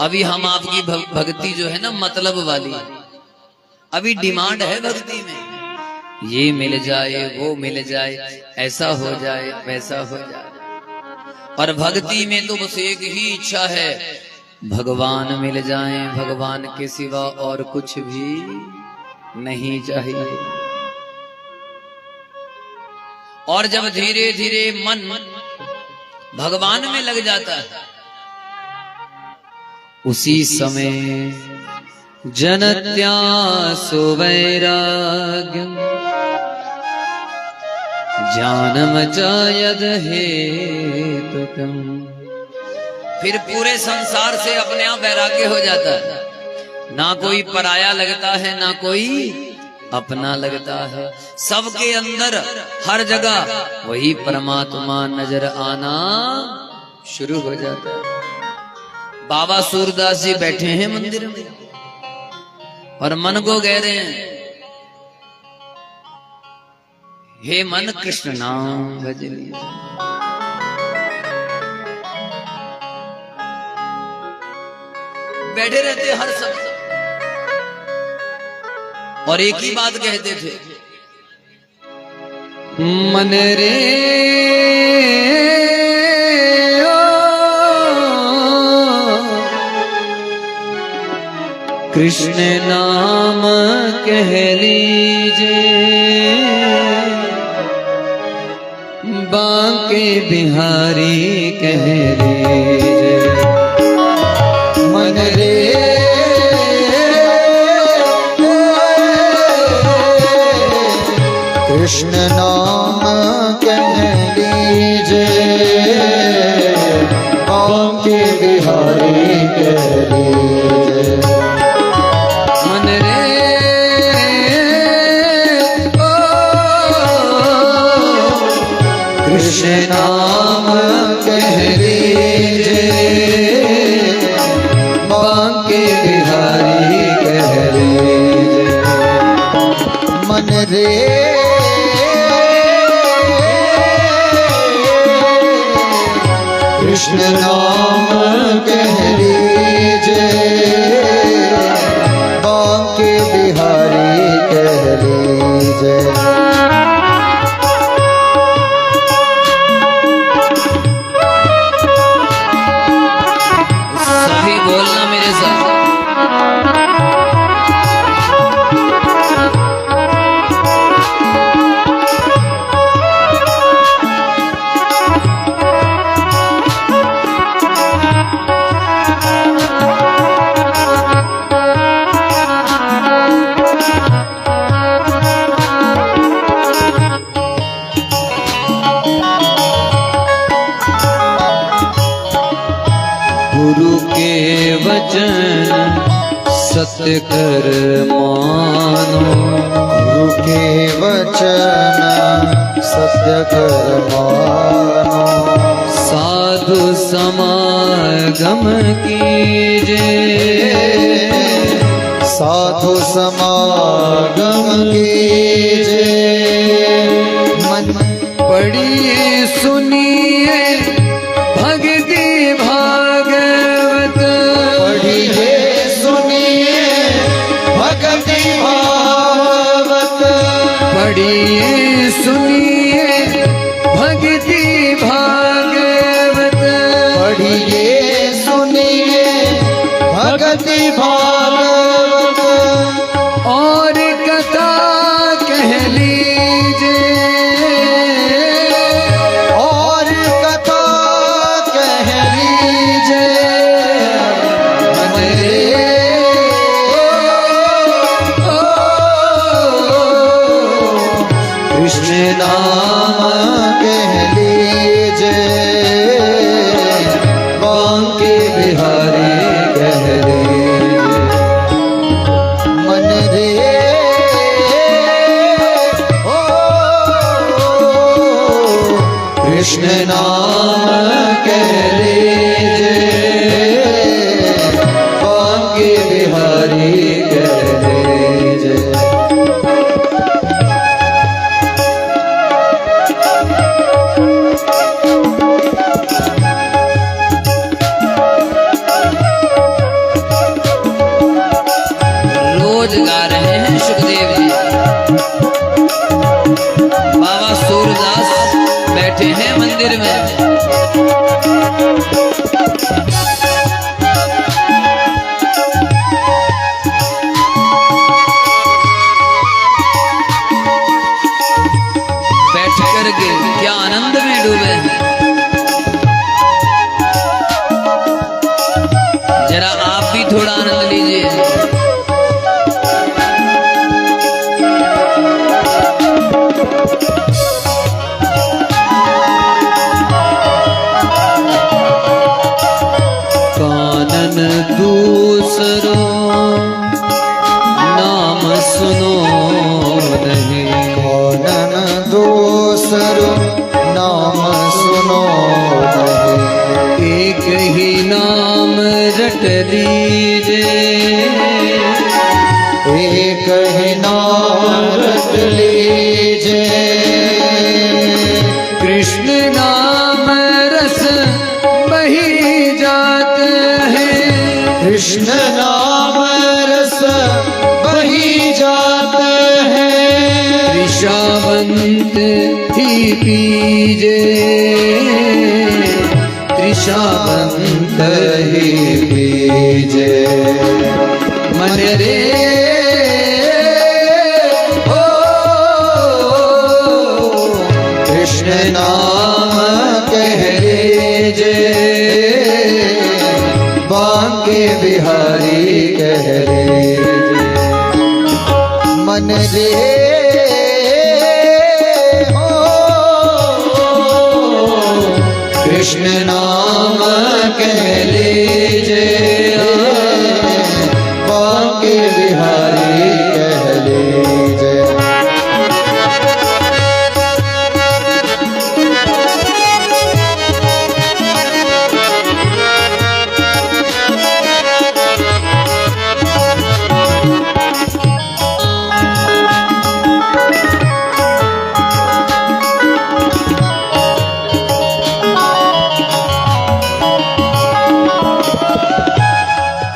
Speaker 1: अभी हम आपकी भक्ति जो है ना मतलब वाली, अभी डिमांड है भक्ति में, ये मिल जाए, वो मिल जाए, ऐसा हो जाए, वैसा हो जाए। और भक्ति में तो बस एक ही इच्छा है, भगवान मिल जाएं, भगवान के सिवा और कुछ भी नहीं चाहिए। और जब धीरे धीरे मन भगवान में लग जाता है,
Speaker 2: उसी समय जनत्यासु वैराग्यम ज्ञानम च यद हेतुकम्।
Speaker 1: फिर पूरे संसार से अपने आप वैराग्य हो जाता है। ना कोई पराया लगता है, ना कोई अपना लगता है। सबके अंदर हर जगह वही परमात्मा नजर आना शुरू हो जाता है। बाबा सूरदास जी बैठे हैं मंदिर में और मन को कह रहे हैं, हे मन कृष्ण नाम भज लिया। बैठे रहते हर समय और एक ही बात कहते थे,
Speaker 2: मन रे कृष्ण नाम कह लीजिए, बांके बिहारी कह लीजिए। मन रे
Speaker 3: कृष्ण नाम कह लीजिए, बांके बिहारी कह लीजिए।
Speaker 2: मन रे ओ कृष्ण नाम कह लीजिए, बांके बिहारी कह लीजिए।
Speaker 3: मन रे कृष्ण नाम कह लीजिए, बांके बिहारी कह लीजिए।
Speaker 1: सभी बोलना मेरे साथ।
Speaker 2: गुरु के वचन सत्य कर मानो,
Speaker 3: गुरु के वचन सत्य कर मानो।
Speaker 2: साधु समागम कीजिए,
Speaker 3: साधु समागम कीजिए। मन
Speaker 2: पढ़िए सुनिए भक्ति भागवत,
Speaker 3: पढ़िए सुनिए भक्ति भागवत।
Speaker 2: पढ़िए सुनिए भक्ति भागवत,
Speaker 3: पढ़िए सुनिए भक्ति भागवत।
Speaker 2: और कथा कह लीजिए,
Speaker 3: और कथा कह लीजिए। मन रे
Speaker 2: कृष्ण नाम
Speaker 3: कह लीजिए,
Speaker 2: बांके बिहारी कह लीजिए।
Speaker 3: मन रे ओ
Speaker 2: कृष्ण नाम कह लीजिए, बांके बिहारी कह लीजिए।
Speaker 1: रोज गा रहे हैं सुखदेव जी। बाबा सूरदास बैठे हैं मंदिर में। बैठ करके क्या आनंद में डूबे हैं। जरा आप भी थोड़ा आनंद लीजिए।
Speaker 2: कानन दूसरों नाम सुनो नहीं,
Speaker 3: कानन दूसरो नाम सुनो नहीं।
Speaker 2: एक ही नाम रट लीजिए,
Speaker 3: एक ही नाम रट लीजिए।
Speaker 2: कृष्ण नाम रस बही जात है,
Speaker 3: कृष्ण
Speaker 2: तृषावंत ही पीजे, तृषावंत ही पीजे। मन रे
Speaker 3: ओ कृष्ण नाम कह लीजे, बांके बिहारी कह लीजे। मन रे हो कृष्ण नाम कह लीजे, बांके बिहारी कह लीजे।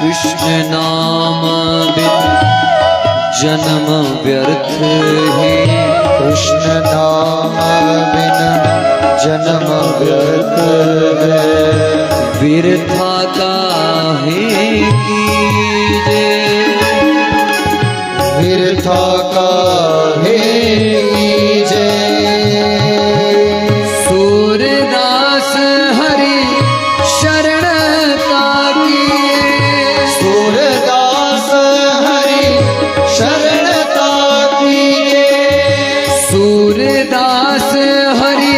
Speaker 2: कृष्ण नाम बिन जन्म व्यर्थ है,
Speaker 3: कृष्ण नाम बिन जन्म व्यर्थ है।
Speaker 2: व्यर्था काहे कीजे,
Speaker 3: व्यर्था काहे कीजे।
Speaker 2: सूरदास हरि शरण ताकिए,
Speaker 3: सूरदास हरि शरण ताकिए।
Speaker 2: सूरदास हरि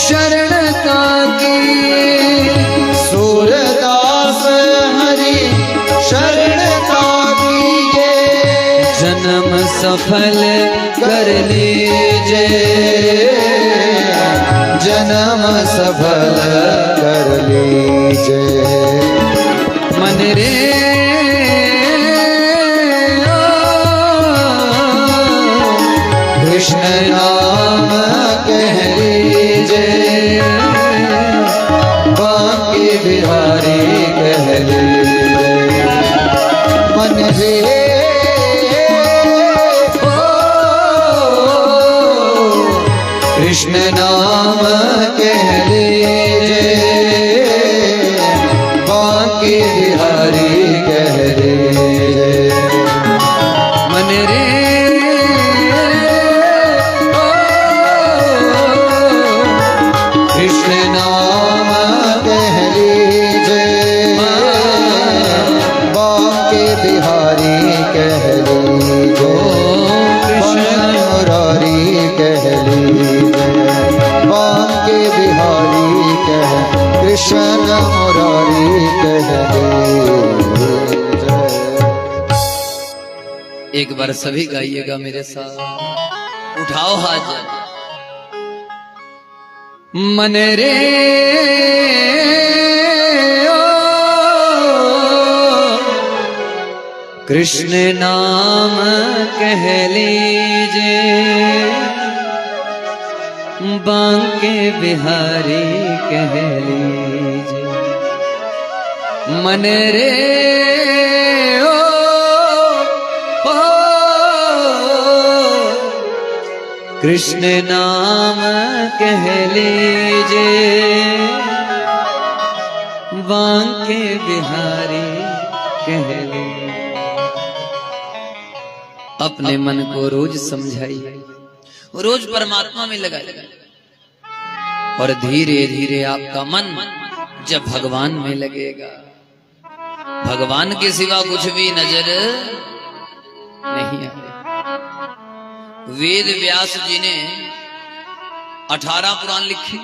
Speaker 2: शरण ताकिए।
Speaker 3: सूरदास हरि शरण ताकिए।
Speaker 2: जन्म सफल कर लीजे,
Speaker 3: जन्म सफल कर लीजे।
Speaker 2: मन रे ओ,
Speaker 3: कृष्ण नाम कह लीजे, बांके बिहारी कह लीजे। मन रे ओ कृष्ण नाम कह लीजे, बांके बिहारी कह लीजे।
Speaker 2: मन रे ओ,
Speaker 3: कृष्ण नाम कह लीजे, बांके बिहारी कह लीजे। कृष्ण मुरारी कह लीजे, बांके बिहारी कह। कृष्ण मुरारी कह लीजे।
Speaker 1: एक बार सभी गाइएगा मेरे साथ, उठाओ हाथ।
Speaker 2: मन रे ओ, कृष्ण नाम कह लीजे, बांके बिहारी कह लीजे। मन रे ओ, कृष्ण नाम कह लीजे, बांके बिहारी कह लीजे।
Speaker 1: अपने मन को रोज समझाइए, रोज परमात्मा में लगाइए, और धीरे धीरे आपका मन जब भगवान में लगेगा, भगवान के सिवा कुछ भी नजर नहीं आएगा। वेद व्यास जी ने 18 पुराण लिखे,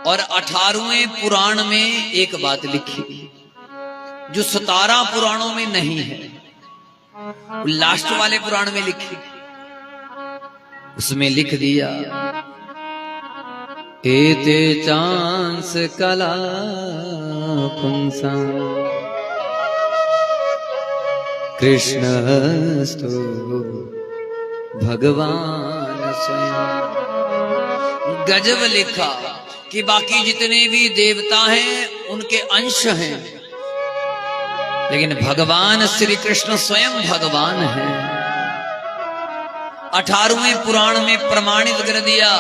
Speaker 1: और 18वें पुराण में एक बात लिखी जो 17 पुराणों में नहीं है, लास्ट वाले पुराण में लिखी। उसमें लिख दिया,
Speaker 2: एते चांस कला पुंसा, कृष्णस्तु भगवान स्वयं।
Speaker 1: गजब लिखा कि बाकी जितने भी देवता हैं उनके अंश हैं, लेकिन भगवान श्री कृष्ण स्वयं भगवान हैं। 18वें पुराण में प्रमाणित कर दिया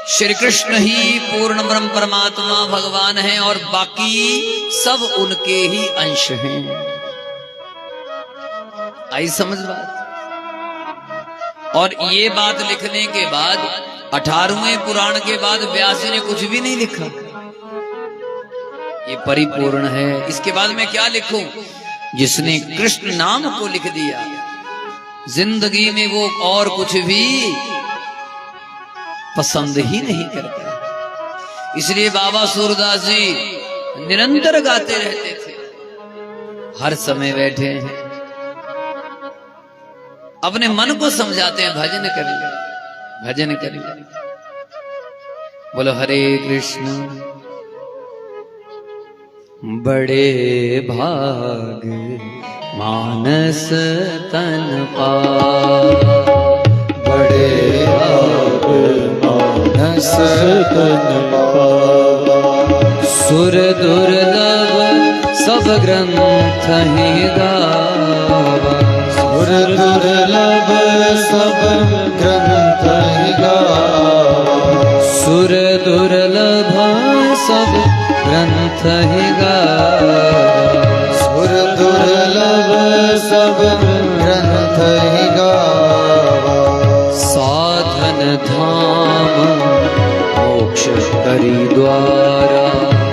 Speaker 1: श्री कृष्ण ही पूर्ण ब्रह्म परमात्मा भगवान हैं और बाकी सब उनके ही अंश हैं। आई समझ बात। और ये बात लिखने के बाद 18वें पुराण के बाद व्यास जी ने कुछ भी नहीं लिखा, ये परिपूर्ण है। इसके बाद मैं क्या लिखूं? जिसने कृष्ण नाम को लिख दिया जिंदगी में वो और कुछ भी पसंद ही नहीं करता। इसलिए बाबा सूरदास जी निरंतर गाते रहते थे, हर समय बैठे हैं, अपने मन को समझाते हैं, भजन करिए भजन करिए। बोलो हरे कृष्ण।
Speaker 2: बड़े भाग मानस तन पावा,
Speaker 3: बड़े भाग मानस तन पावा,
Speaker 2: सुर दुर्लभ सब ग्रंथ ही गावा,
Speaker 3: सुर दुर्लभ सब ग्रंथ ही गावा,
Speaker 2: सुर दुर्लभ सब ग्रंथ ही गावा,
Speaker 3: सुर दुर्लभ सब ग्रंथ ही गावा,
Speaker 2: साधन धाम मोक्ष करी द्वारा,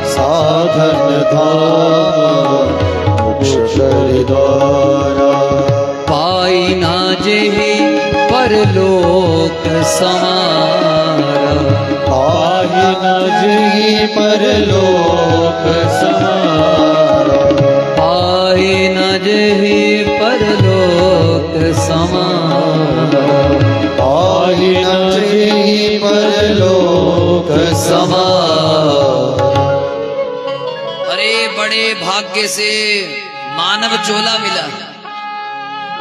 Speaker 3: साधन धाम मोक्ष करी द्वारा,
Speaker 2: पाई ना जेहि परलोक समारा,
Speaker 3: पाहि न जेहि परलोक समारा,
Speaker 2: पाई न जेहि परलोक समारा,
Speaker 3: पाहि न जेहि परलोक समारा।
Speaker 1: अरे बड़े भाग्य से मानव चोला मिला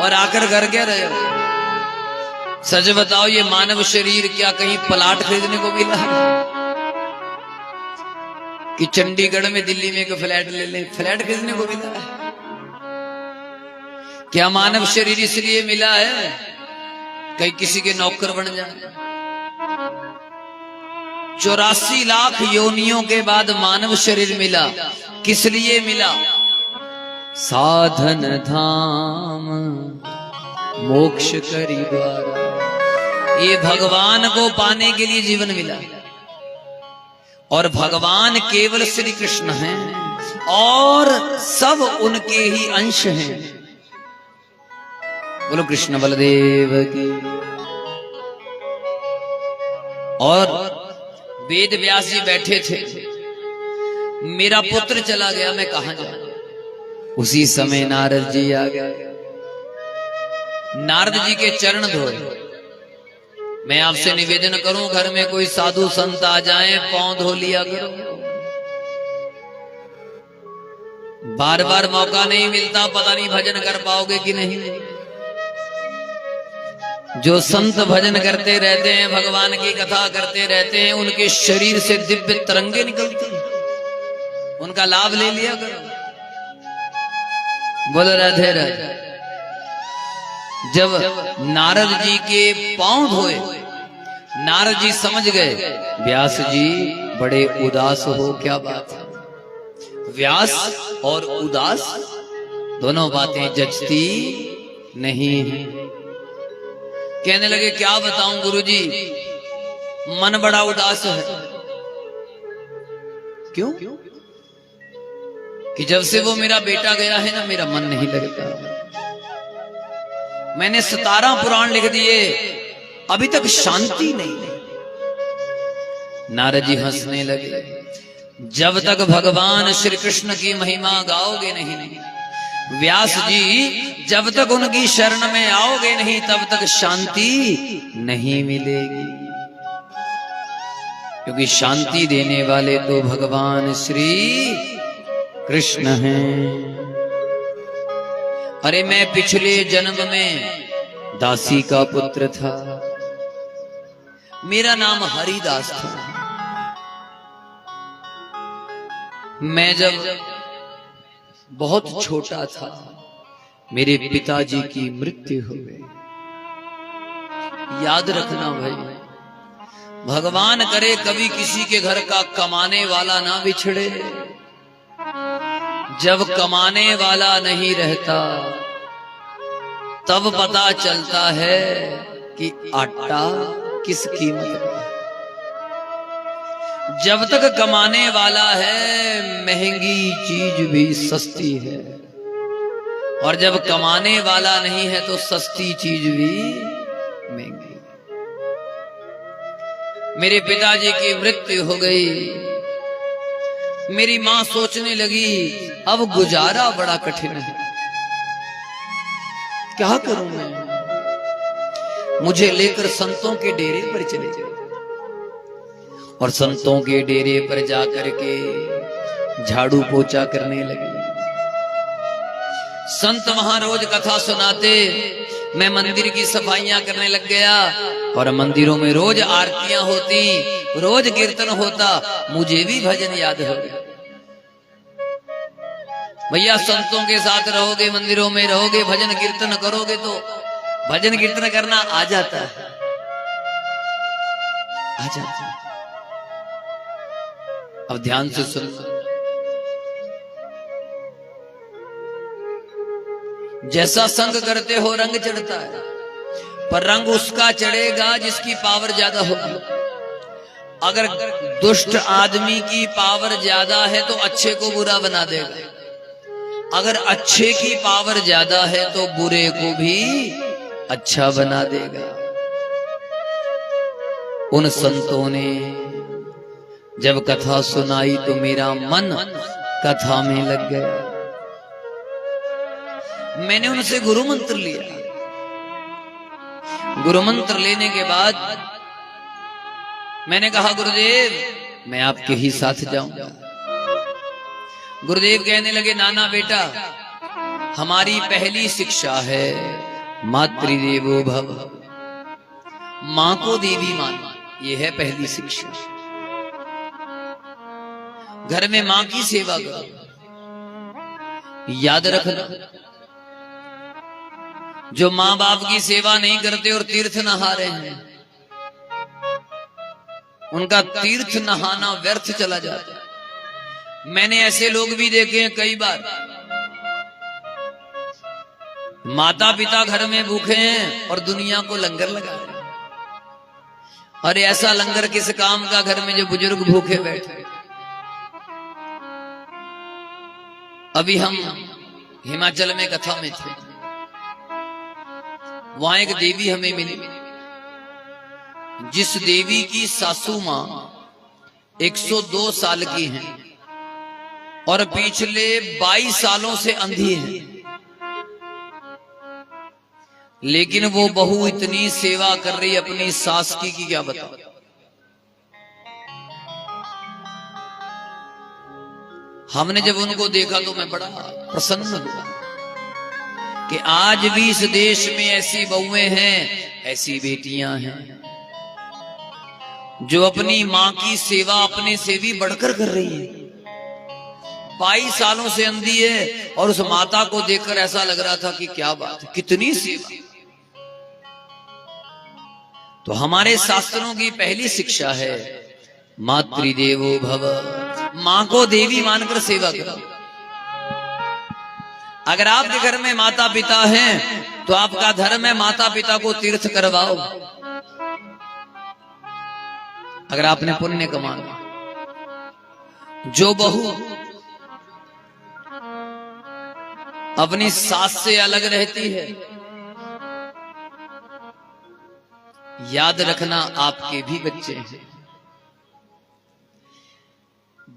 Speaker 1: और आकर घर क्या रहे हो? सच बताओ, ये मानव शरीर क्या कहीं प्लाट खरीदने को मिला कि चंडीगढ़ में दिल्ली में एक फ्लैट ले लें? फ्लैट खरीदने को मिला है क्या? मानव शरीर इसलिए मिला है कहीं किसी के नौकर बन जाए। 84 लाख योनियों के बाद मानव शरीर मिला, किस लिए मिला?
Speaker 2: साधन धाम मोक्ष करी द्वारा,
Speaker 1: ये भगवान को पाने के लिए जीवन मिला और भगवान केवल श्री कृष्ण हैं और सब उनके ही अंश हैं। बोलो कृष्ण बलदेव की। और वेद व्यास जी बैठे थे, मेरा पुत्र चला गया, मैं कहां जाऊं? उसी समय नारद जी आ गए, नारद जी के चरण धोए। मैं आपसे निवेदन करूं, घर में कोई साधु संत आ जाएं, पांव धो लिया करो। बार बार मौका नहीं मिलता, पता नहीं भजन कर पाओगे कि नहीं। जो संत भजन करते रहते हैं, भगवान की कथा करते रहते हैं, उनके शरीर से दिव्य तरंगे निकलती हैं, उनका लाभ ले लिया करो। बोलो राधे राधे। जब नारद जी के पांव धोए, नारद जी समझ गए व्यास जी बड़े उदास हो। क्या बात है? व्यास और उदास दोनों बातें जचती नहीं है। कहने लगे क्या बताऊं गुरुजी, मन बड़ा उदास है। क्यों? कि जब से वो मेरा बेटा गया है ना, मेरा मन नहीं लगता। मैंने 17 पुराण लिख दिए, अभी तक शांति नहीं। नारद जी हंसने लगे। जब तक भगवान श्री कृष्ण की महिमा गाओगे नहीं, व्यास जी जब तक उनकी शरण में आओगे नहीं, तब तक शांति नहीं मिलेगी। क्योंकि शांति देने वाले तो भगवान श्री कृष्ण हैं। अरे मैं पिछले जन्म में दासी का पुत्र था, मेरा नाम हरिदास था। मैं जब बहुत छोटा था, मेरे पिताजी की मृत्यु हो गई। याद रखना भाई, भगवान करे कभी किसी के घर का कमाने वाला ना बिछड़े। जब कमाने वाला नहीं रहता तब पता चलता है कि आटा किस कीमत का। जब तक कमाने वाला है महंगी चीज भी सस्ती है, और जब कमाने वाला नहीं है तो सस्ती चीज भी महंगी। मेरे पिताजी की मृत्यु हो गई। मेरी मां सोचने लगी अब गुजारा बड़ा कठिन है, क्या करूं मैं। मुझे लेकर संतों के डेरे पर चले गए, और संतों के डेरे पर जाकर के झाड़ू पोछा करने लगे। संत वहां रोज कथा सुनाते, मैं मंदिर की सफाइयां करने लग गया, और मंदिरों में रोज आरतियां होती, रोज कीर्तन होता। मुझे भी भजन याद हो गया। भैया संतों के साथ रहोगे, मंदिरों में रहोगे, भजन कीर्तन करोगे तो भजन कीर्तन करना आ जाता है, आ जाता है। अब ध्यान से सुनना, जैसा संग करते हो रंग चढ़ता है, पर रंग उसका चढ़ेगा जिसकी पावर ज्यादा होगी। अगर दुष्ट आदमी की पावर ज्यादा है तो अच्छे को बुरा बना देगा, अगर अच्छे की पावर ज्यादा है तो बुरे को भी अच्छा बना देगा। उन संतों ने जब कथा सुनाई तो मेरा मन कथा में लग गया। मैंने उनसे गुरु मंत्र लिया। गुरु मंत्र लेने के बाद मैंने कहा गुरुदेव मैं आपके ही साथ जाऊंगा। गुरुदेव कहने लगे नाना बेटा, हमारी पहली शिक्षा है मातृदेवो भव, मां को देवी मानो, ये है पहली शिक्षा। घर में मां की सेवा करो। याद रखना, जो मां बाप की सेवा नहीं करते और तीर्थ नहा रहे हैं, उनका तीर्थ नहाना व्यर्थ चला जाता है। मैंने ऐसे लोग भी देखे हैं कई बार, माता पिता घर में भूखे हैं और दुनिया को लंगर लगा रहे हैं। और ऐसा लंगर किस काम का घर में जो बुजुर्ग भूखे बैठे। अभी हम हिमाचल में कथा में थे, वहां एक देवी हमें मिली, जिस देवी की सासू मां 102 साल की हैं और पिछले 22 सालों से अंधी है, लेकिन वो बहू इतनी सेवा कर रही अपनी सास की कि क्या बताओ। हमने जब उनको देखा तो मैं बड़ा प्रसन्न हुआ कि आज भी इस देश में ऐसी बहुएं हैं, ऐसी बेटियां हैं जो अपनी मां की सेवा अपने से भी बढ़कर कर रही है। 22 सालों से अंधी है और उस माता को देखकर ऐसा लग रहा था कि क्या बात है, कितनी सेवा। तो हमारे शास्त्रों की पहली शिक्षा है मातृदेवो भव, मां को देवी मानकर सेवा करो। अगर आपके घर में माता पिता हैं तो आपका धर्म है माता पिता को तीर्थ करवाओ। अगर आपने पुण्य कमाना, जो बहू अपनी सास से अलग रहती है, याद रखना आपके भी बच्चे हैं।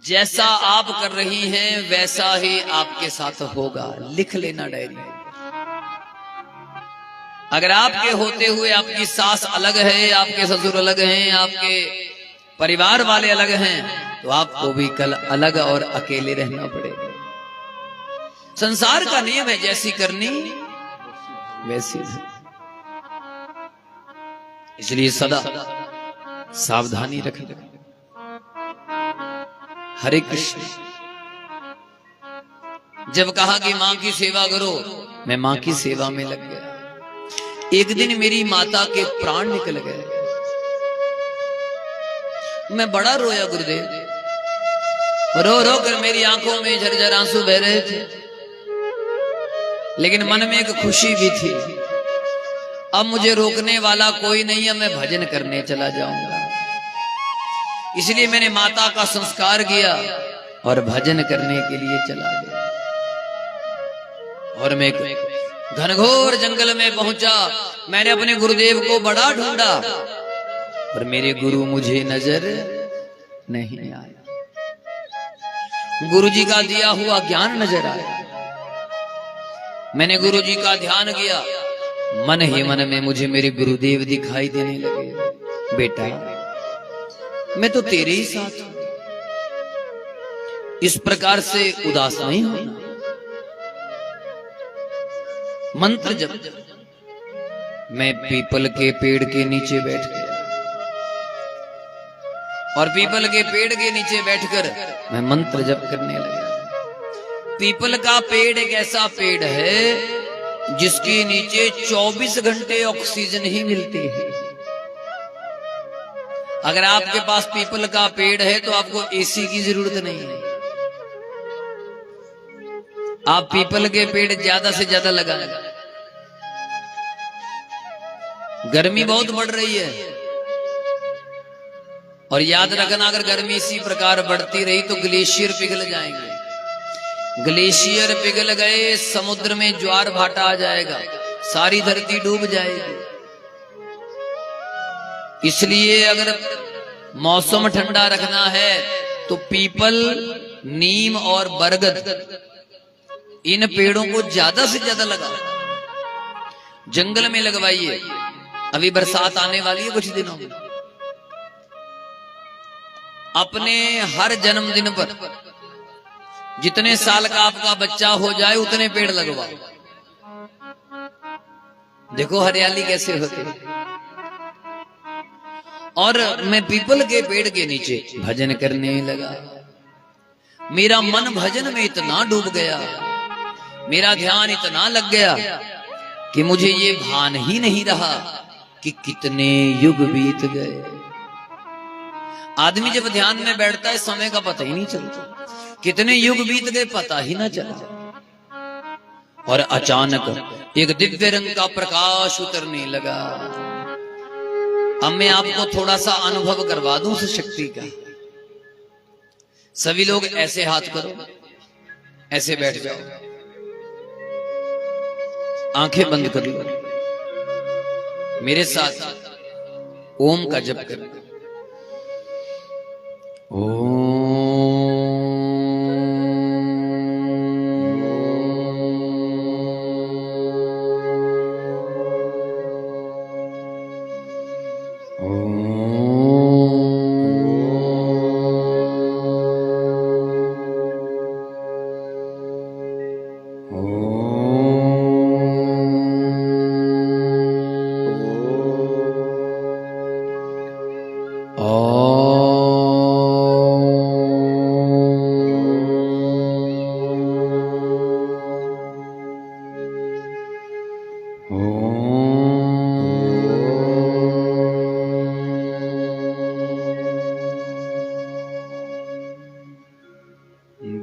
Speaker 1: जैसा आप कर रही हैं वैसा ही आपके साथ होगा, लिख लेना डायरी। अगर आपके होते हुए आपकी सास अलग है, आपके ससुर अलग हैं, आपके परिवार वाले अलग हैं, तो आपको भी कल अलग और अकेले रहना पड़ेगा। संसार का नियम है, जैसी करनी वैसी। इसलिए सदा सावधानी रखें। हरे कृष्ण। जब कहा कि मां की सेवा करो, मैं मां की सेवा में लग गया। एक दिन मेरी माता के प्राण निकल गए। मैं बड़ा रोया गुरुदेव, रो रो कर मेरी आंखों में झरझर आंसू बह रहे थे, लेकिन मन में एक खुशी भी थी। अब मुझे रोकने वाला कोई नहीं है, मैं भजन करने चला जाऊंगा। इसलिए मैंने माता का संस्कार किया और भजन करने के लिए चला गया। और मैं घनघोर जंगल में पहुंचा। मैंने अपने गुरुदेव को बड़ा ढूंढा और मेरे गुरु मुझे नजर नहीं आया। गुरुजी का दिया हुआ ज्ञान नजर आया। मैंने गुरुजी का ध्यान किया, मन ही मन में मुझे मेरे गुरुदेव दिखाई देने लगे। बेटा, मैं तो तेरे ही साथ हूं, इस प्रकार से उदास नहीं होना। मंत्र जप। मैं पीपल के पेड़ के नीचे बैठ गया और पीपल के पेड़ के नीचे बैठकर मैं मंत्र जप करने लगा। पीपल का पेड़ एक ऐसा पेड़ है जिसके नीचे 24 घंटे ऑक्सीजन ही मिलती है। अगर आपके पास पीपल का पेड़ है तो आपको एसी की जरूरत नहीं है। आप पीपल के पेड़ ज्यादा से ज्यादा लगाएं। गर्मी बहुत बढ़ रही है और याद रखना, अगर गर्मी इसी प्रकार बढ़ती रही तो ग्लेशियर पिघल जाएंगे। ग्लेशियर पिघल गए, समुद्र में ज्वार भाटा आ जाएगा, सारी धरती डूब जाएगी। इसलिए अगर मौसम ठंडा रखना है तो पीपल, नीम और बरगद, इन पेड़ों को ज्यादा से ज्यादा लगाओ। जंगल में लगवाइए। अभी बरसात आने वाली है कुछ दिनों में। अपने हर जन्मदिन पर जितने साल का आपका बच्चा हो जाए उतने पेड़ लगवाओ। देखो हरियाली कैसे होती है। और मैं पीपल के पेड़ के नीचे भजन करने लगा। मेरा मन भजन में इतना डूब गया, मेरा ध्यान इतना लग गया कि मुझे ये भान ही नहीं रहा कि कितने युग बीत गए। आदमी जब ध्यान में बैठता है समय का पता ही नहीं चलता, कितने युग बीत गए पता ही ना चला। और अचानक एक दिव्य रंग का प्रकाश उतरने लगा। अब मैं आपको थोड़ा सा अनुभव करवा दूं उस शक्ति का। सभी लोग ऐसे हाथ करो, ऐसे बैठ जाओ, आंखें बंद कर लो, मेरे साथ ओम का जप करो।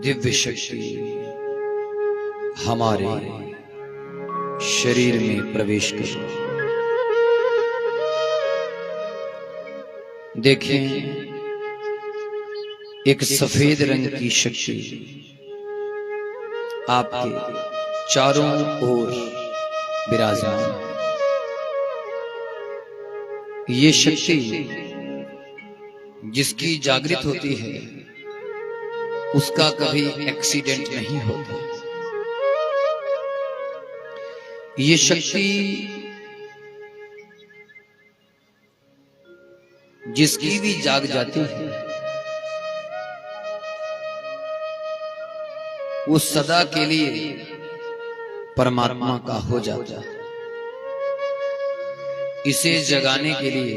Speaker 1: दिव्य शक्ति हमारे शरीर में प्रवेश करो। देखें, एक सफेद रंग की शक्ति आपके चारों ओर विराजमान। ये शक्ति जिसकी जागृत होती है उसका कभी एक्सीडेंट नहीं होता। ये शक्ति जिसकी भी जाग जाती है वो सदा के लिए परमात्मा का हो जाता है। इसे जगाने के लिए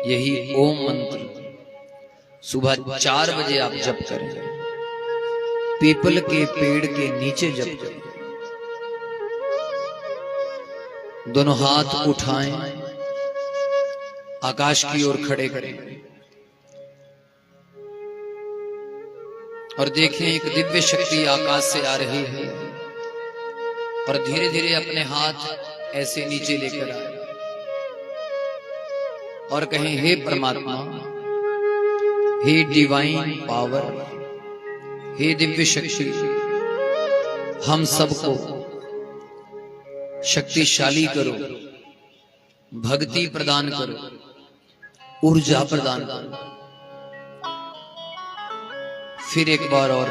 Speaker 1: यही ओम मंत्र सुबह 4 बजे आप जप करें। पीपल के पेड़ के नीचे जप करें। दोनों हाथ उठाएं, आकाश की ओर खड़े करें और देखें एक दिव्य शक्ति आकाश से आ रही है और धीरे धीरे अपने हाथ ऐसे नीचे लेकर आए और कहें, हे परमात्मा, हे डिवाइन पावर, हे दिव्य शक्ति, हम सबको शक्तिशाली करो, भक्ति प्रदान करो, ऊर्जा प्रदान करो। फिर एक बार और।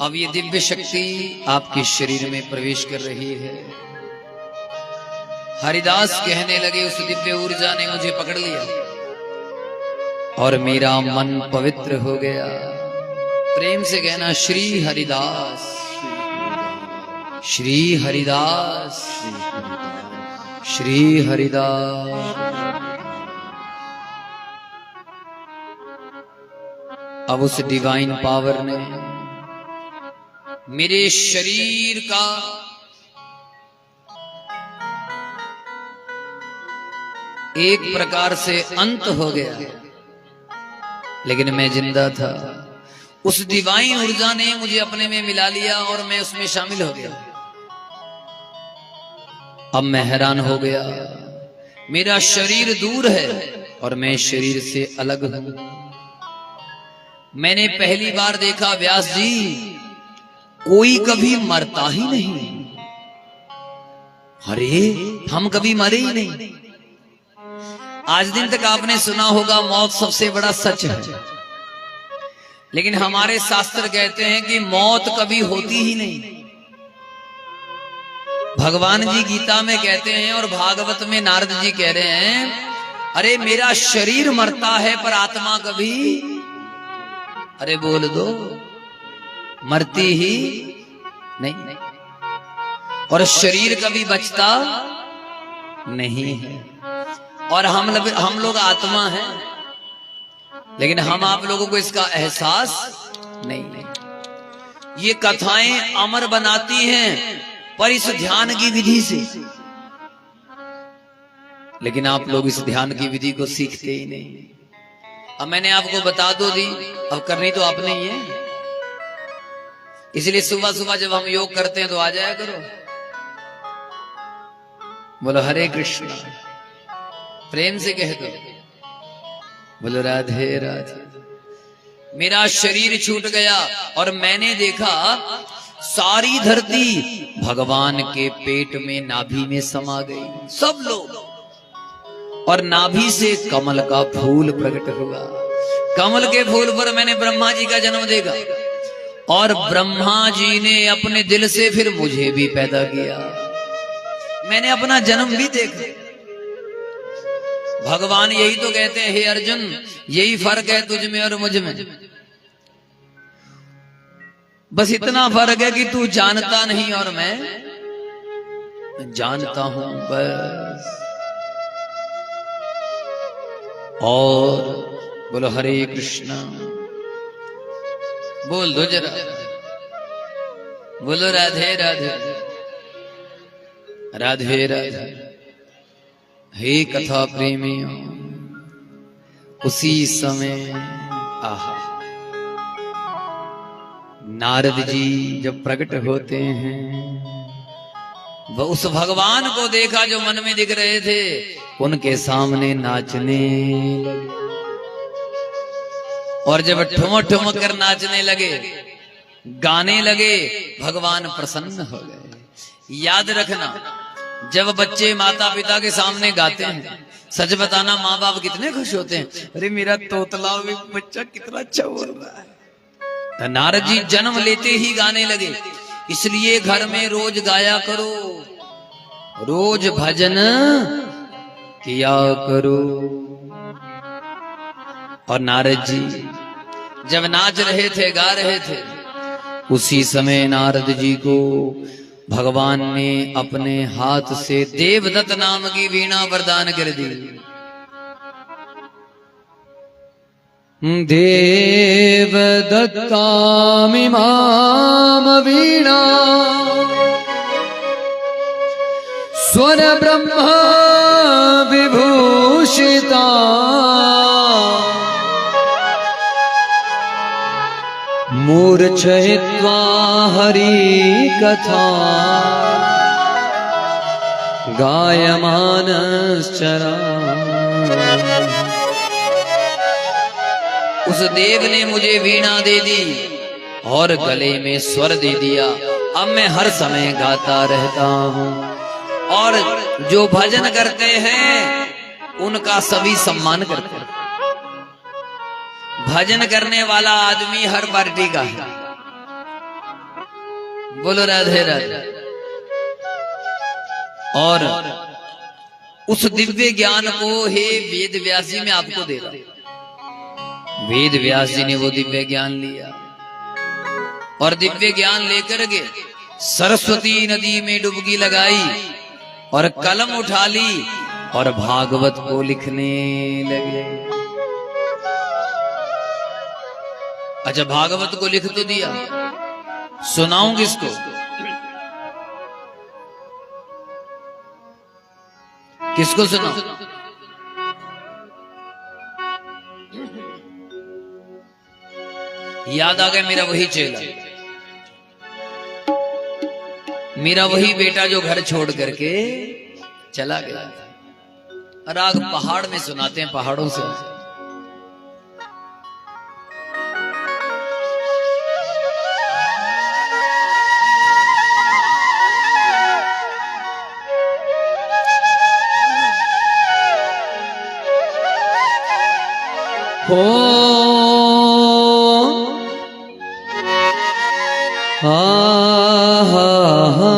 Speaker 1: अब ये दिव्य शक्ति आपके शरीर में प्रवेश कर रही है। हरिदास कहने लगे, उस दिव्य ऊर्जा ने मुझे पकड़ लिया और मेरा मन पवित्र हो गया। प्रेम से कहना, श्री हरिदास, श्री हरिदास, श्री हरिदास। अब उस डिवाइन पावर ने मेरे शरीर का एक प्रकार से अंत हो गया, लेकिन मैं जिंदा था। उस डिवाइन ऊर्जा ने मुझे अपने में मिला लिया और मैं उसमें शामिल हो गया। अब मैं हैरान हो गया, मेरा शरीर दूर है और मैं शरीर से अलग हूं। मैंने पहली बार देखा, व्यास जी, कोई कभी मरता ही नहीं। अरे हम कभी मरे ही नहीं। आज दिन तक आपने सुना होगा मौत सबसे बड़ा सच है, लेकिन हमारे शास्त्र कहते हैं कि मौत कभी होती ही नहीं। भगवान जी गीता में कहते हैं और भागवत में नारद जी कह रहे हैं, अरे मेरा शरीर मरता है पर आत्मा कभी, अरे बोल दो, मरती ही नहीं। और शरीर कभी बचता नहीं है। और हम लोग आत्मा हैं, लेकिन हम आप लोगों को इसका एहसास नहीं। ये कथाएं अमर बनाती हैं पर इस ध्यान की विधि से, लेकिन आप लोग इस ध्यान की विधि को सीखते ही नहीं। अब मैंने आपको बता दो दी, अब करनी तो आपने ही है। इसलिए सुबह सुबह जब हम योग करते हैं तो आ जाया करो। बोलो हरे कृष्ण, प्रेम से कह दो, बोलो राधे राधे। मेरा शरीर छूट गया और मैंने देखा सारी धरती भगवान के पेट में, नाभि में समा गई, सब लोग। और नाभि से कमल का फूल प्रकट हुआ। कमल के फूल पर मैंने ब्रह्मा जी का जन्म देखा और ब्रह्मा जी ने अपने दिल से फिर मुझे भी पैदा किया। मैंने अपना जन्म भी देखा। भगवान यही तो कहते हैं, हे अर्जुन, यही फर्क है तुझ में और मुझ में। बस इतना फर्क है कि तू जानता नहीं और मैं जानता हूं, बस। और बोलो हरे कृष्णा, बोल दो जरा, बोलो राधे राधे, राधे राधे। हे कथा प्रेमियों, उसी समय आहा नारद जी जब प्रकट होते हैं, वह उस भगवान को देखा जो मन में दिख रहे थे, उनके सामने नाचने लगे। और जब ठुमक ठुमक कर नाचने लगे, गाने लगे, भगवान प्रसन्न हो गए। याद रखना, जब बच्चे माता पिता के सामने गाते हैं, सच बताना माँ बाप कितने खुश होते हैं। अरे मेरा तोतला बच्चा कितना अच्छा बोल रहा है। तो नारद जी जन्म लेते ही गाने लगे। इसलिए घर में रोज गाया करो, रोज भजन किया करो। और नारद जी जब नाच रहे थे, गा रहे थे, उसी समय नारद जी को भगवान ने अपने हाथ से देवदत्त नाम की वीणा वरदान कर दी।
Speaker 2: देवदत्तामिमां वीणा स्वर ब्रह्म विभूषिता मूर्छयित्वा हरि कथा गायमानश्चरा।
Speaker 1: उस देव ने मुझे वीणा दे दी और गले में स्वर दे दिया। अब मैं हर समय गाता रहता हूँ और जो भजन करते हैं उनका सभी सम्मान करते हैं। भजन करने वाला आदमी हर पार्टी का है। बोलो राधे राधे। और उस दिव्य ज्ञान को हे वेद व्यास जी मैं आपको दे रहा हूं। वेद व्यास जी ने वो दिव्य ज्ञान लिया और दिव्य ज्ञान लेकर के सरस्वती नदी में डुबकी लगाई और कलम उठा ली और भागवत को लिखने लगे। अच्छा, भागवत को लिख तो दिया, सुनाऊं किसको? किसको सुनाऊं? याद आ गया मेरा वही चेला, मेरा वही बेटा जो घर छोड़ करके चला गया। राग पहाड़ में सुनाते हैं, पहाड़ों से।
Speaker 2: हो हा हा हा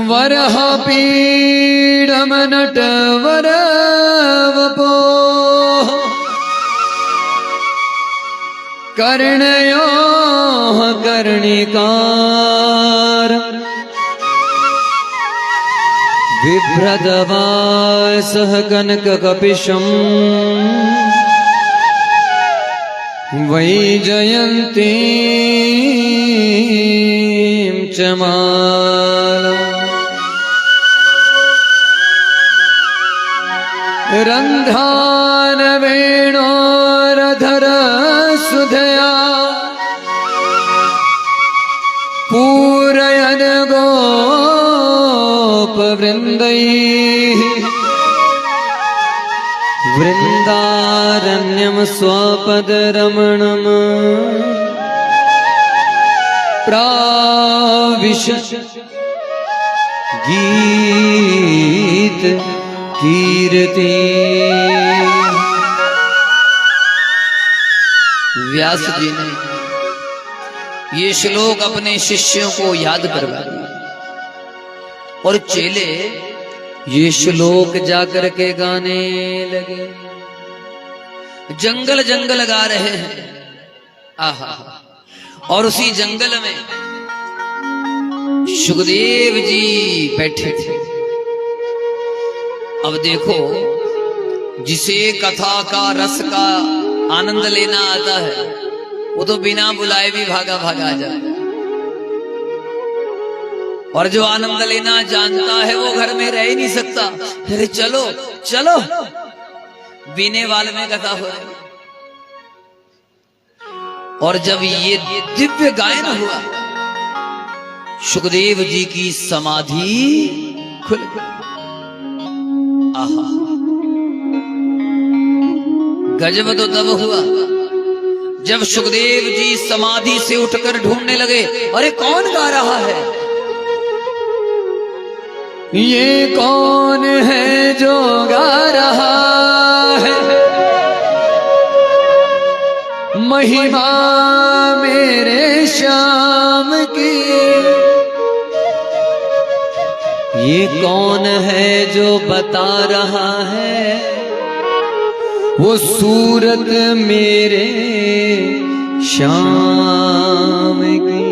Speaker 2: वरह पीडम नटवर वपो कर्णयो कर्णिकार बिभ्रदवासः कनककपिशम् वैजयन्तीं च माला रन्ध्रान वेणोरधर सुधया पूरयन गोपवृन्दैः वृन्दारण्यं स्वपदरमणम् प्राविश गीत कीर्ति।
Speaker 1: व्यास जी ने ये श्लोक अपने शिष्यों को याद करवाया और चेले
Speaker 2: ये श्लोक जाकर के गाने लगे।
Speaker 1: जंगल जंगल गा रहे हैं। आहा, और उसी जंगल में सुखदेव जी बैठे थे। अब देखो, जिसे कथा का रस का आनंद लेना आता है वो तो बिना बुलाए भी भागा भागा आ जाता है, और जो आनंद लेना जानता है वो घर में रह ही नहीं सकता। अरे चलो चलो, बीने वाले में कथा हो रही। और जब ये दिव्य गायन हुआ, सुखदेव जी की समाधि खुल गई। आहा, गजब तो तब हुआ जब सुखदेव जी समाधि से उठकर ढूंढने लगे, अरे कौन गा रहा है?
Speaker 2: ये कौन है जो गा रहा है? महिमा मेरे श्याम की। ये कौन है जो बता रहा है वो सूरत मेरे श्याम की?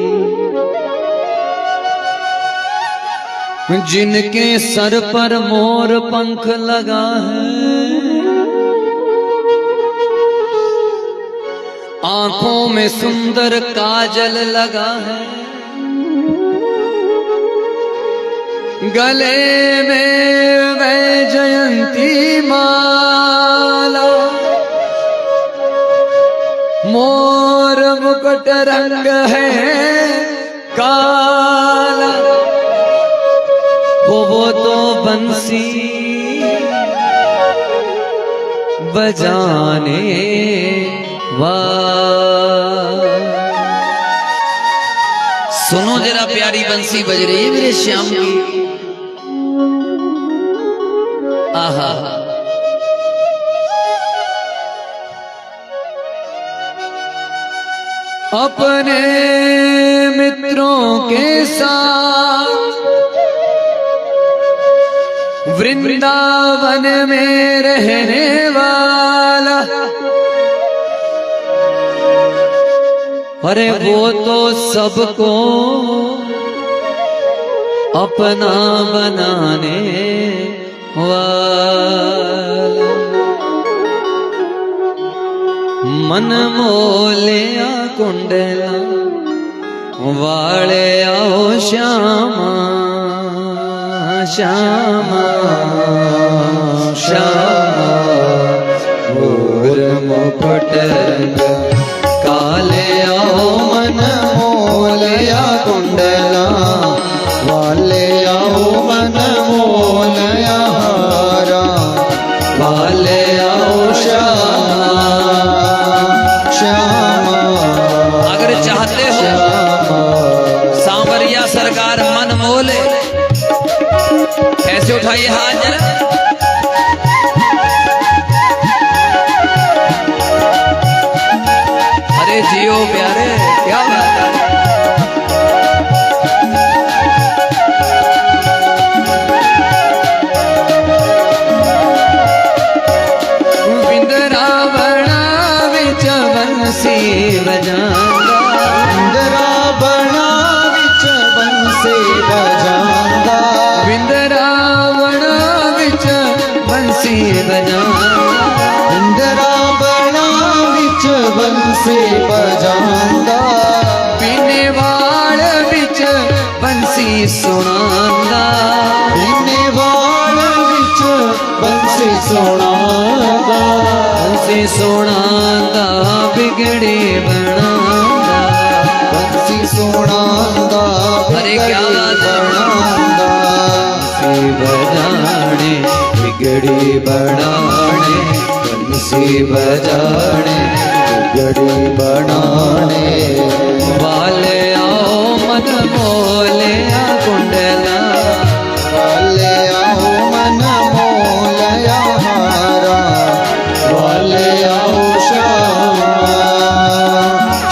Speaker 2: जिनके सर पर मोर पंख लगा है आंखों में सुंदर काजल लगा है, गले में वैजयंती माला, मोर मुकुट रंग है काला, वो तो बंसी बजाने
Speaker 1: सुनो जरा प्यारी बंसी बज रही है मेरे श्याम की। आहा
Speaker 2: अपने मित्रों के साथ वृंदावन में रहने वाला, अरे वो तो सबको अपना बनाने वाला, मन मोलिया कुंडला वाले आओ श्यामा श्यामा श्यामा,
Speaker 3: मोर मुकुट रंग काले आओ मन मोलया कुंडला वाले आओ मन मोलया हारा वाले आओ श्यामा श्यामा।
Speaker 1: अगर चाहते हो सांवरिया सरकार मन मोले, ऐसे उठाइए हाथ जरा। अरे जियो प्यारे, क्या बात है।
Speaker 2: बिंदरावणा विच बंसी बजांदा,
Speaker 3: बिंदरावणा विच बंसी बजांदा,
Speaker 2: बिंदरावणा विच बंसी बजांदा,
Speaker 3: बिंदरावणा विच बंसी बजांदा,
Speaker 2: पीने वाल विच बंसी सुनांदा,
Speaker 3: पीने वाल विच बंसी सुनांदा,
Speaker 2: बंसी सुनांदा बिगड़े बनांदा,
Speaker 3: बंसी सुनांदा
Speaker 1: अरे क्या बात है।
Speaker 3: बनांदा,
Speaker 2: बंसी बजाने बिगड़ी बनाने,
Speaker 3: बंसी बजाने बिगड़ी बनाने
Speaker 2: वाले आओ मन मोले कुंडला
Speaker 3: वाले आओ मन मोलया हारा वाले आओ श्यामा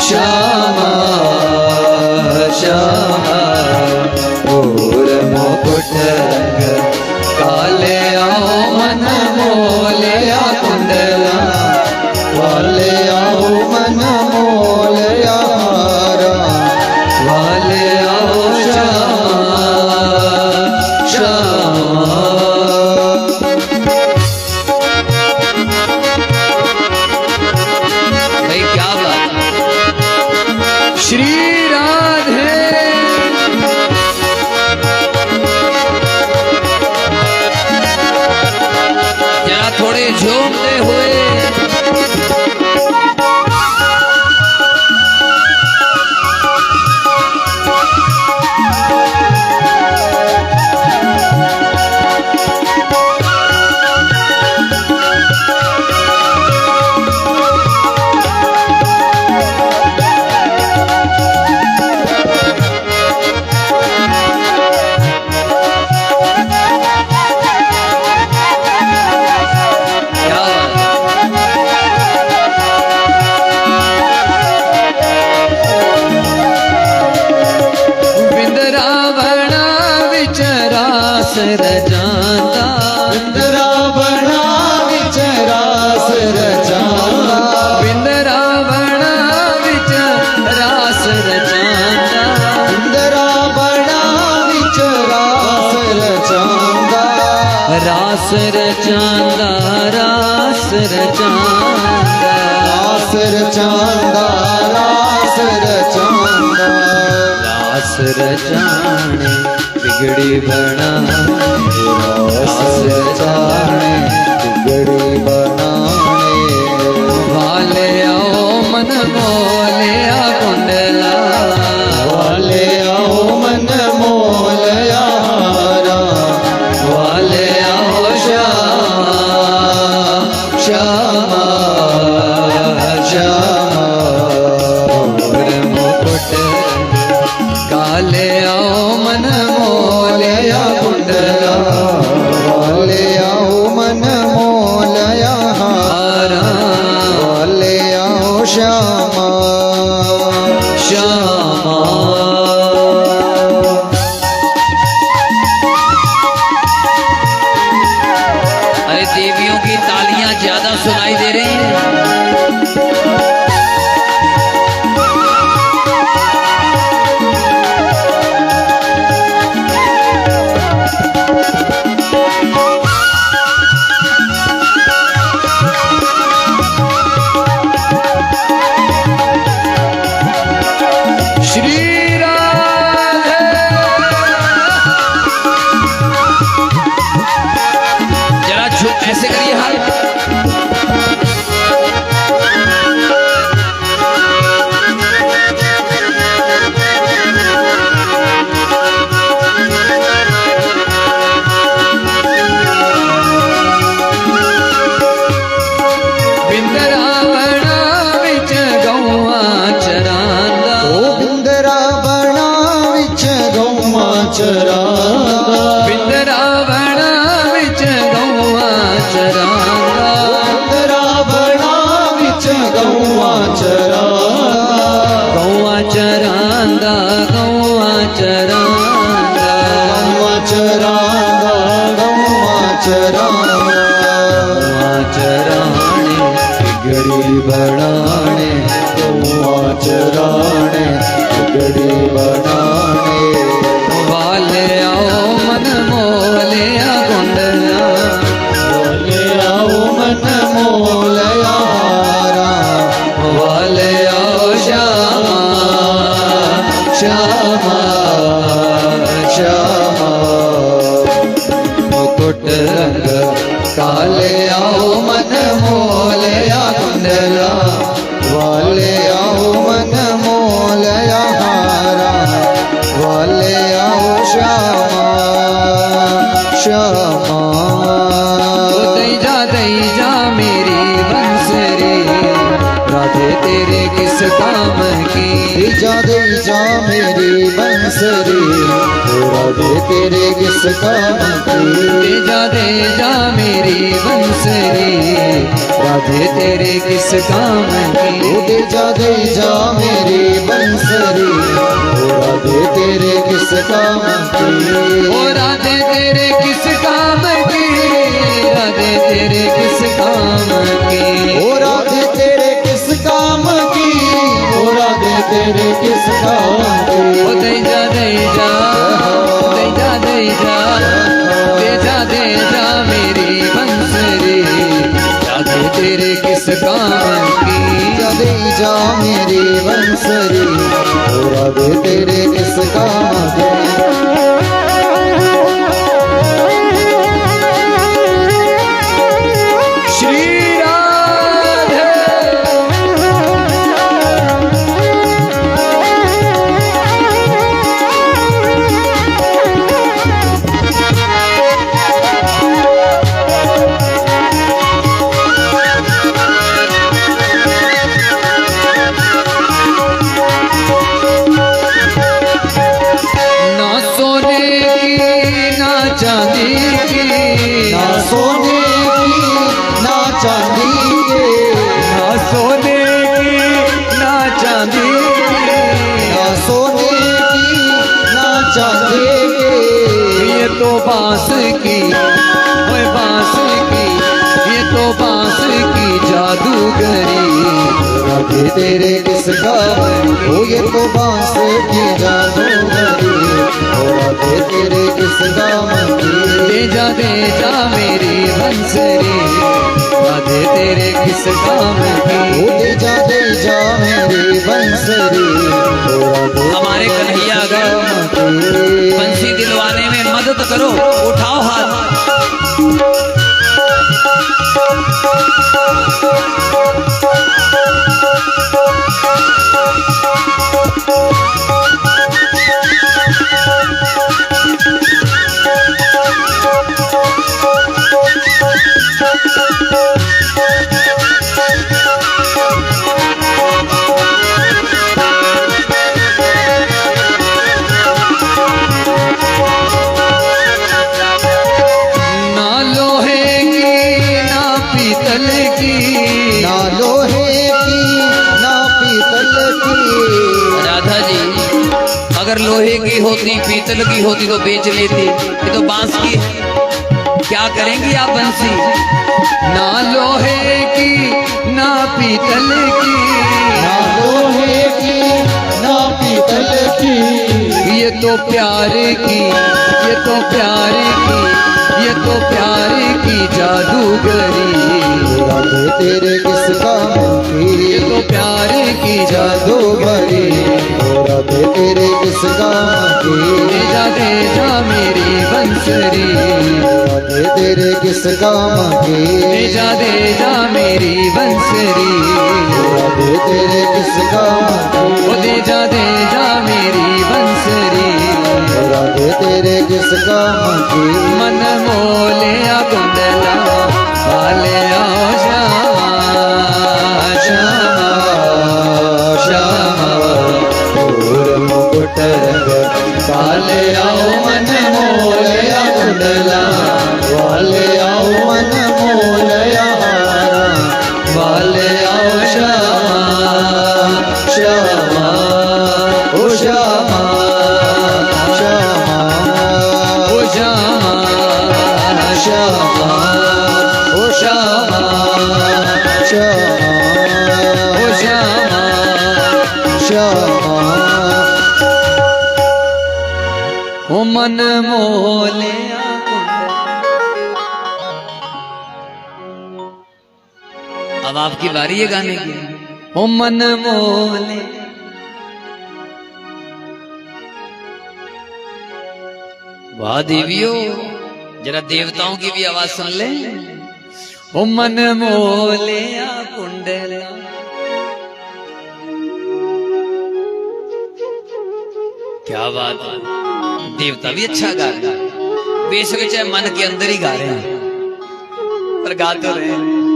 Speaker 2: श्यामा श्यामा,
Speaker 3: मोर मुकुट रंग
Speaker 2: काले आओ मन मोलिया कुंडला
Speaker 3: वाले आओ मन मोलया हारा
Speaker 2: वाले आओ श्यामा श्यामा।
Speaker 1: भाई क्या बात है।
Speaker 2: श्री राधे
Speaker 1: जरा थोड़े झूमते हुए क्या बात है।
Speaker 2: बिंदरावणा विच रास रजांदा,
Speaker 3: बिंदरावणा विच रास रचांदा,
Speaker 2: बिंदरावणा विच रास रजांदा,
Speaker 3: बिंदरावणा विच रास रचांदा,
Speaker 2: रास रचांदा रास रचांदा,
Speaker 3: रास रास रचांदा रास रचांदा
Speaker 2: रास रचाने बिगड़ी बनाने
Speaker 3: रास रचाने बिगड़ी बनाने
Speaker 2: वाले आओ मन मोलिया कुंडला
Speaker 3: वाले आओ मन मोलया हारा
Speaker 2: वाले आओ श्यामा श्यामा
Speaker 3: श्यामा
Speaker 2: और मुकुट काले आओ मन मोलिया कुंडला
Speaker 3: वाले आओ मन मोलया हारा वाले आओ श्यामा
Speaker 2: श्यामा
Speaker 1: अरे देवियों की तालियां ज्यादा सुनाई दे रही हैं।
Speaker 2: श्री राधे
Speaker 1: जरा ऐसे करिए हाथ।
Speaker 2: बिंदरावणा विच गौआ चरांदा
Speaker 3: बिंदरा बना विच गौवा चरांदा
Speaker 2: बिंदरावणा विच गौआ चरांदा
Speaker 3: बिंदरा बना विच गौवा चरांदा
Speaker 2: गौआ चरांदा गौआ चरांदा
Speaker 3: गौवा चरांदा गौवा चरांदा
Speaker 2: गौआ चराने बिगड़ी बनाने
Speaker 3: गौवा चराने बिगड़ी बनाने
Speaker 2: वाले आओ मन मोलिया कुंडला
Speaker 3: बोले आओ मन मोलया हारा
Speaker 2: वाले आओ श्यामा श्यामा
Speaker 3: श्यामा
Speaker 2: मुकुट रंग काले आओ मन मोलिया कुंडला
Speaker 3: वाले आओ मन मोलया हारा वाले आओ श्यामा श्यामा
Speaker 2: दई जा मेरी बंसरी राधे तेरे किस काम की
Speaker 3: दे जा मेरी बंसरी राधे तेरे किस काम की
Speaker 2: दे जा मेरी बंसरी राधे तेरे किस काम की
Speaker 3: दे जा मेरी बंसरी राधे तेरे किस काम की
Speaker 2: ओ राधे तेरे किस काम की राधे तेरे किस काम की
Speaker 3: ओ राधे तेरे किस काम की ओ राधे तेरे किस काम की
Speaker 2: ओ दे जा दे जा मेरी बंसरी राधे तेरे किस काम की
Speaker 3: दे जा मेरी बंसरी राधे तेरे किस काम की
Speaker 2: श्री राधे ना सोने की ना चांदी की
Speaker 3: ना सोने की ना चांदी के
Speaker 2: ना सोने की ना चांदी की
Speaker 3: ना सोने की ना चांदी के
Speaker 2: ये तो बांस की ओए बांस की ये तो बांस की जादूगरी
Speaker 3: राधे तेरे किस काम ओ ये तो बांस की जादूगरी ओ राधे तेरे किस काम की
Speaker 2: दे जा मेरी बंसरी राधे राधे तेरे किस काम की।
Speaker 3: ओ दे जा मेरी बंसरी, ओ राधे
Speaker 1: हमारे कन्हैया अगर बंसी दिलवाने में मदद करो, उठाओ हाथ।
Speaker 3: ना लोहे की ना पीतल की।
Speaker 1: राधा जी अगर लोहे की होती पीतल की होती तो बेच लेती, ये तो बांस की है। क्या करेंगी आप बंसी?
Speaker 2: ना लोहे की ना पीतल की,
Speaker 3: ना लोहे की ना पीतल की।
Speaker 2: ये तो प्यार की, ये तो प्यार की, ये तो प्यार की जादूगरी।
Speaker 3: राधे तेरे किस काम की,
Speaker 2: ये तो प्यार की
Speaker 3: जादूगरी। राधे तेरे किस काम की,
Speaker 2: दे जा मेरी बंसरी।
Speaker 3: राधे तेरे किस काम की,
Speaker 2: दे जा मेरी बंसरी।
Speaker 3: राधे तेरे किस काम की,
Speaker 2: ओ दे जा मेरी बंसरी।
Speaker 3: राधे तेरे किस काम की।
Speaker 2: मन मोलिया कुंडला वाले आओ श्यामा श्यामा श्यामा।
Speaker 3: पूर मुकुट रंग
Speaker 2: वाले आओ मन मोलिया कुंडला,
Speaker 3: वाले आओ मन मोलया हारा।
Speaker 2: वाले आओ श्यामा श्यामा ओ श्यामा
Speaker 3: श्यामा
Speaker 2: ओ श्यामा श्यामा ओ श्यामा
Speaker 3: श्यामा
Speaker 2: ओ श्यामा।
Speaker 3: श्यामा।
Speaker 2: ओ मन मोले
Speaker 1: अब आपकी बारी है गाने की।
Speaker 2: ओ मन मोले।
Speaker 1: वाह देवियों, जरा देवताओं की भी आवाज सुन ले।
Speaker 2: ओ मन मोले कुंडला।
Speaker 1: क्या बात है, देवता भी अच्छा गा रहे हैं। बेशक चाहे मन के अंदर ही गा रहे हैं, पर गा तो रहे हैं।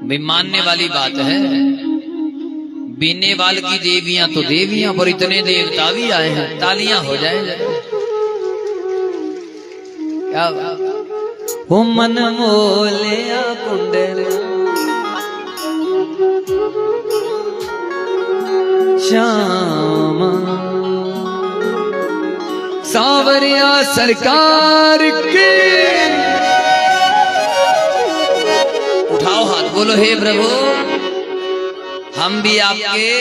Speaker 1: भी मानने वाली बात है, बीने वाल की देवियां तो देवियां, पर इतने देवता भी आए हैं। तालियां हो जाए जरा। क्या बात।
Speaker 2: ओ मन मोले कुंडला श्यामा। सावरिया सरकार के।
Speaker 1: उठाओ हाथ, बोलो हे प्रभु, हम भी आपके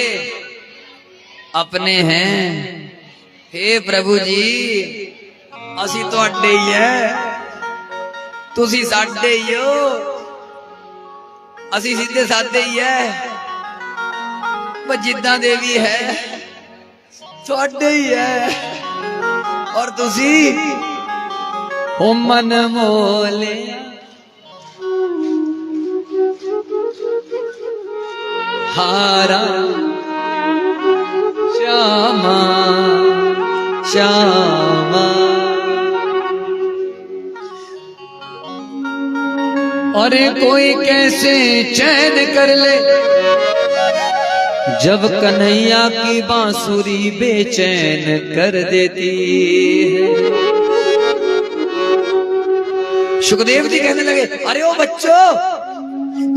Speaker 1: अपने हैं। हे प्रभु जी, असी तो अड्डे ही है, तुसी साडे ही हो। असी सीधे साधे ही है, बस जिद्दां देवी है साडे ही है। और तुसी
Speaker 2: ओ मन मोले हारा श्यामा श्यामा। अरे कोई कैसे चैन कर ले, जब कन्हैया की बांसुरी बेचैन कर देती है।
Speaker 1: सुखदेव जी कहने लगे, अरे ओ बच्चों,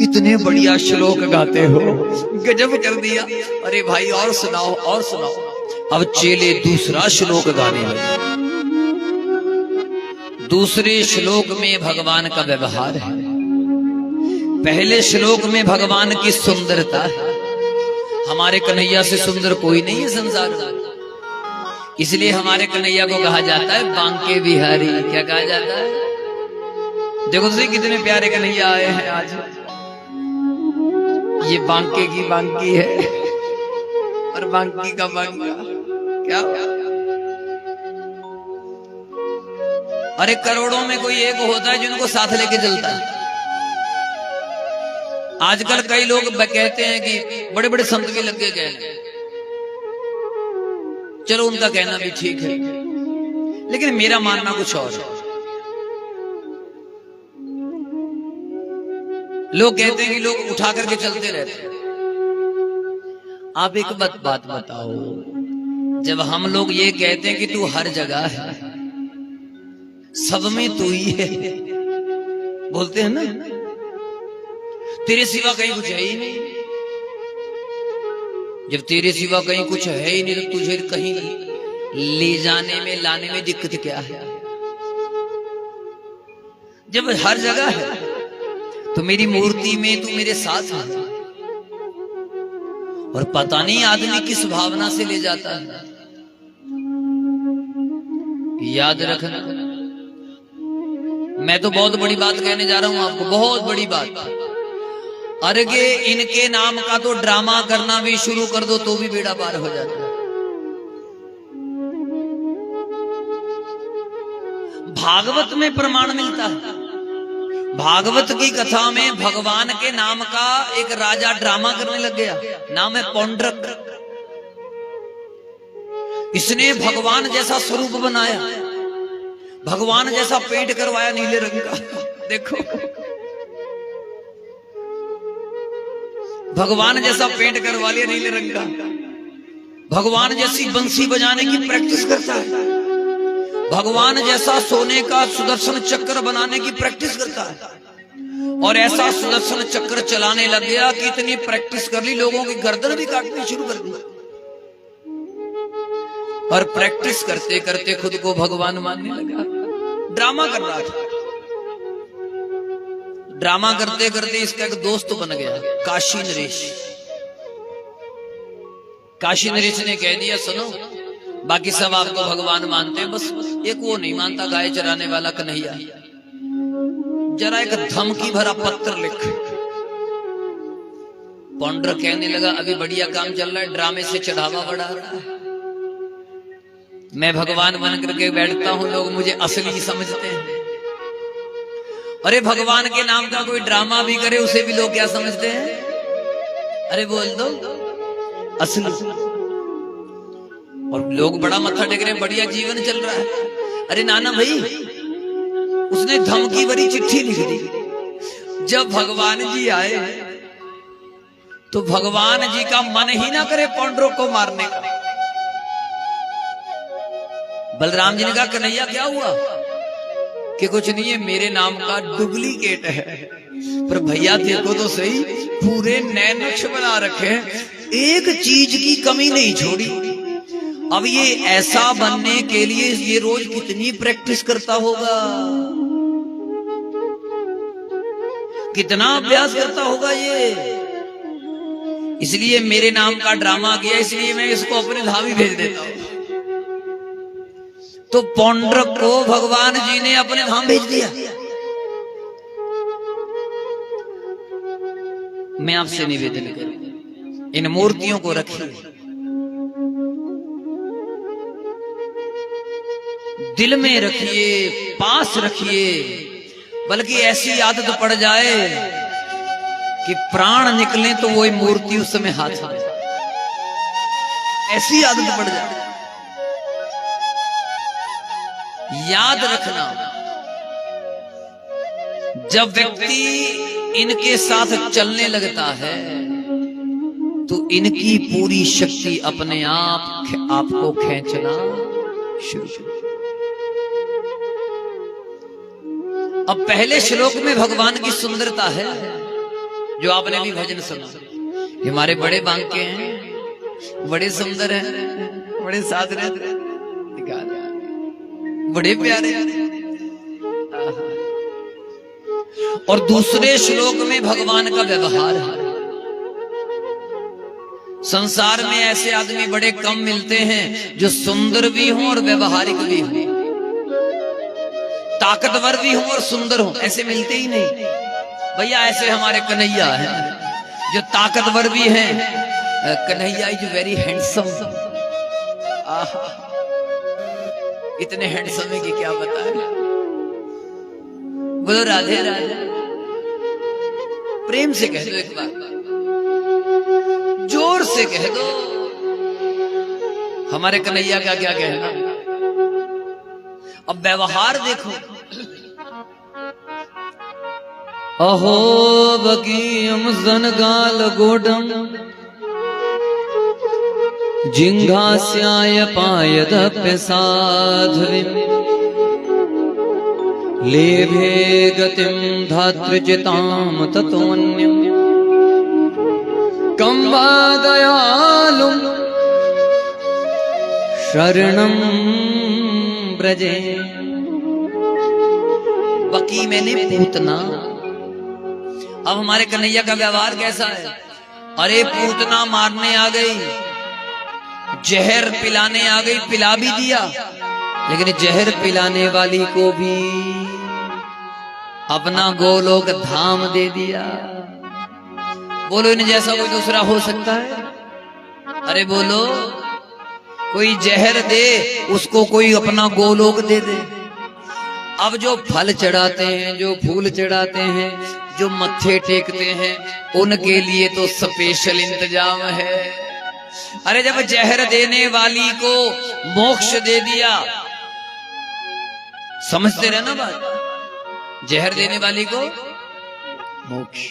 Speaker 1: इतने बढ़िया श्लोक गाते हो, गजब कर दिया। अरे भाई और सुनाओ और सुनाओ। अब चेले दूसरा श्लोक गाने लगे। दूसरे श्लोक में भगवान का व्यवहार है, पहले श्लोक में भगवान की सुंदरता है। हमारे कन्हैया से सुंदर कोई नहीं है संसार में, इसलिए हमारे कन्हैया को कहा जाता है बांके बिहारी। क्या कहा जाता है? देखो सही कितने प्यारे कन्हैया आए हैं आज। ये बांके की बांकी है और बांकी का बांका क्या। अरे करोड़ों में कोई एक होता है जिनको साथ लेके चलता है। आजकल कई लोग कहते हैं कि बड़े बड़े संत भी लग गए। चलो उनका कहना भी ठीक है, लेकिन मेरा मानना कुछ और है। लोग कहते हैं कि लोग उठा करके चलते रहते हैं। आप एक बात बताओ, जब हम लोग ये कहते हैं कि तू हर जगह है, सब में तू ही है, बोलते हैं ना, तेरे सिवा कहीं कुछ है ही नहीं। जब तेरे सिवा कहीं कुछ है ही नहीं तो तुझे कहीं ले जाने में लाने में दिक्कत क्या है। जब हर जगह है तो मेरी मूर्ति में तू मेरे साथ है। और पता नहीं आदमी किस भावना से ले जाता है। याद रखना, मैं तो बहुत बड़ी बात कहने जा रहा हूं आपको, बहुत बड़ी बात। अरे इनके नाम का तो ड्रामा करना भी शुरू कर दो तो भी बेड़ा पार हो जाता है। भागवत में प्रमाण मिलता है। भागवत की कथा में भगवान के नाम का एक राजा ड्रामा करने लग गया। नाम है पौंड्रक। इसने भगवान जैसा स्वरूप बनाया, भगवान जैसा पेंट करवाया नीले रंग का। देखो भगवान जैसा पेंट करवा लिया नीले रंग का। भगवान जैसी बंसी बजाने की प्रैक्टिस करता है। भगवान जैसा सोने का सुदर्शन चक्र बनाने की प्रैक्टिस करता है। और ऐसा सुदर्शन चक्र चलाने लग गया कि इतनी प्रैक्टिस कर ली, लोगों की गर्दन भी काटनी शुरू कर दी। और प्रैक्टिस करते करते खुद को भगवान मानने लगा। ड्रामा कर रहा था। ड्रामा करते करते इसका एक दोस्त बन गया, काशी नरेश। काशी नरेश ने कह दिया, सुनो बाकी सब आपको भगवान मानते हैं, बस एक वो नहीं मानता, गाय चराने वाला कन्हैया। जरा एक धमकी भरा पत्र लिख। पौंड्र कहने लगा, अभी बढ़िया काम चल रहा है, ड्रामे से चढ़ावा बढ़ा रहा है। मैं भगवान बन करके बैठता हूं, लोग मुझे असली समझते हैं। अरे भगवान के नाम का कोई ड्रामा भी करे उसे भी लोग क्या समझते हैं? अरे बोल दो असली। और लोग बड़ा मत्था टेक रहे हैं, बढ़िया जीवन चल रहा है। अरे नाना भाई, उसने धमकी भरी चिट्ठी लिख दी। जब भगवान जी आए तो भगवान जी का मन ही ना करे पौंड्रों को मारने का। बलराम जी ने कहा, कन्हैया क्या हुआ? कि कुछ नहीं है, मेरे नाम का डुप्लीकेट है। पर भैया देखो तो सही, पूरे नए नक्श बना रखे, एक चीज की कमी नहीं छोड़ी। अब ये ऐसा बनने के लिए ये रोज कितनी प्रैक्टिस करता होगा, कितना अभ्यास करता होगा ये। इसलिए मेरे नाम का ड्रामा किया, इसलिए मैं इसको अपने धाम ही भेज देता हूं। तो पौंड्रक को भगवान जी ने अपने धाम भेज दिया। मैं आपसे निवेदन करूं, इन मूर्तियों को रखिए, दिल में रखिए, पास रखिए, बल्कि ऐसी आदत पड़ जाए कि प्राण निकले तो वो मूर्ति उस समय हाथ आए। ऐसी आदत पड़ जाए। याद रखना, जब व्यक्ति इनके साथ चलने लगता है तो इनकी पूरी शक्ति अपने आप आपको खींचना शुरू। अब पहले श्लोक में भगवान की सुंदरता है, जो आपने भी भजन सुना। हमारे बड़े बांके हैं, बड़े सुंदर हैं, बड़े साथ रहते हैं, बड़े प्यारे। और दूसरे श्लोक में भगवान का व्यवहार है। संसार में ऐसे आदमी बड़े कम मिलते हैं जो सुंदर भी हों और व्यवहारिक भी हों। ताकतवर भी हूं और सुंदर हूं, ऐसे मिलते ही नहीं भैया। ऐसे हमारे कन्हैया हैं जो ताकतवर भी हैं। Kanhaiya is very handsome. इतने हैंडसम है कि क्या बताएं। बोलो राधे राधे। प्रेम से कह दो एक बार, जोर से कह दो। हमारे कन्हैया का क्या कहना। अब व्यवहार देखो।
Speaker 2: अहो बकीयम जनगाल गोडम जिंघास्याय पायदप्य साध्वीं लेभे गतिं धातृजितां ततोऽन्यं कं वा दयालुं शरणं ब्रजे।
Speaker 1: बकी मैंने पूतना। अब हमारे कन्हैया का व्यवहार कैसा है। अरे पूतना मारने आ गई, जहर पिलाने आ गई, पिला भी दिया, लेकिन जहर पिलाने वाली को भी अपना गोलोक धाम दे दिया। बोलो इन जैसा कोई दूसरा हो सकता है। अरे बोलो, कोई जहर दे उसको कोई अपना गोलोक दे दे। अब जो फल चढ़ाते हैं, जो फूल चढ़ाते हैं, जो मत्थे टेकते हैं, उनके लिए तो स्पेशल इंतजाम है। अरे जब जहर देने वाली को मोक्ष दे दिया, समझते रहना बात, जहर देने वाली को मोक्ष।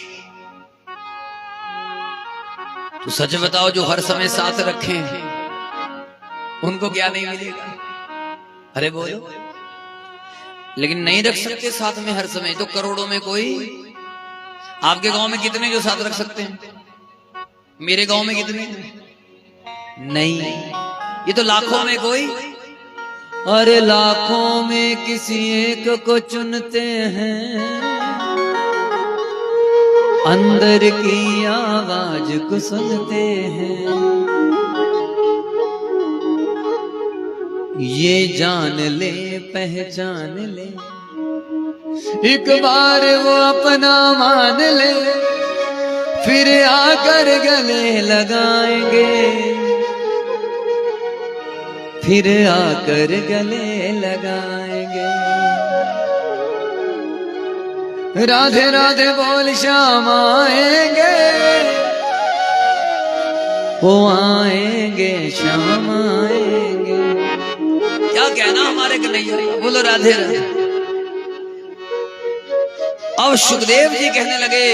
Speaker 1: तो सच बताओ, जो हर समय साथ रखे हैं उनको क्या नहीं मिलेगा। अरे बोलो, लेकिन नहीं रख सकते साथ में हर समय। तो करोड़ों में कोई, आपके गांव में कितने जो साथ रख सकते हैं, मेरे गांव में कितने नहीं, ये तो लाखों में कोई।
Speaker 2: अरे लाखों में किसी एक को चुनते हैं, अंदर की आवाज को सुनते हैं। ये जान ले पहचान ले, एक बार वो अपना मान ले, फिर आकर गले लगाएंगे, फिर आकर गले लगाएंगे। राधे राधे बोल श्याम आएंगे, वो आएंगे श्याम आएंगे।
Speaker 1: क्या कहना हमारे कन्हैया, बोलो राधे राधे। अब सुखदेव जी कहने लगे,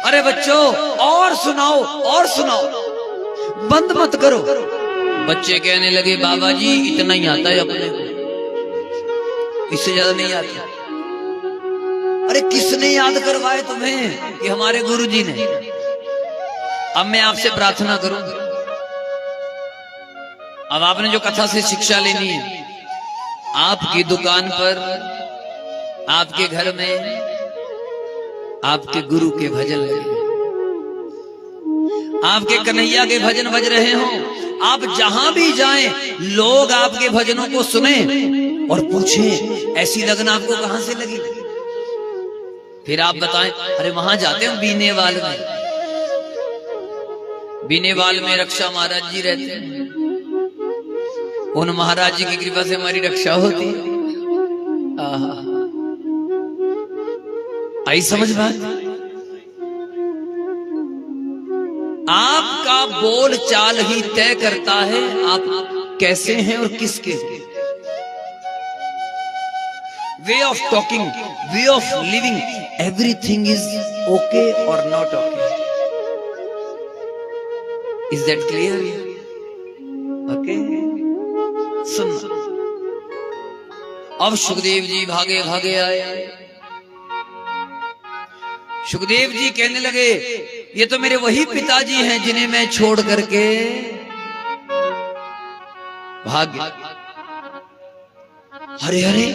Speaker 1: अरे बच्चों और सुनाओ और सुनाओ, बंद मत करो। बच्चे कहने लगे, बाबा जी इतना ही आता है अपने को, इससे ज्यादा नहीं आता। अरे किसने याद करवाए तुम्हें कि हमारे गुरुजी ने। अब मैं आपसे प्रार्थना करूं, अब आपने जो कथा से शिक्षा लेनी है, आपकी दुकान पर, आपके घर में आपके गुरु के भजन लगे, आपके कन्हैया के भजन बज रहे हो, आप जहां भी जाएं लोग आपके भजनों को सुने और पूछें ऐसी लगन आपको कहां से लगी। फिर आप बताएं, अरे वहां जाते हैं बीनेवाल में, बीनेवाल में रक्षा महाराज जी रहते हैं, उन महाराज जी की कृपा से हमारी रक्षा होती है। आई समझ बात। आपका बोल चाल ही तय करता है आप कैसे हैं और किसके। Way of talking, way of living, everything is okay और not okay. Is that clear? Okay, सुन। अब सुखदेव जी भागे भागे आए। सुखदेव जी कहने लगे, ये तो मेरे वही पिताजी हैं जिन्हें मैं छोड़ करके भाग गया। अरे अरे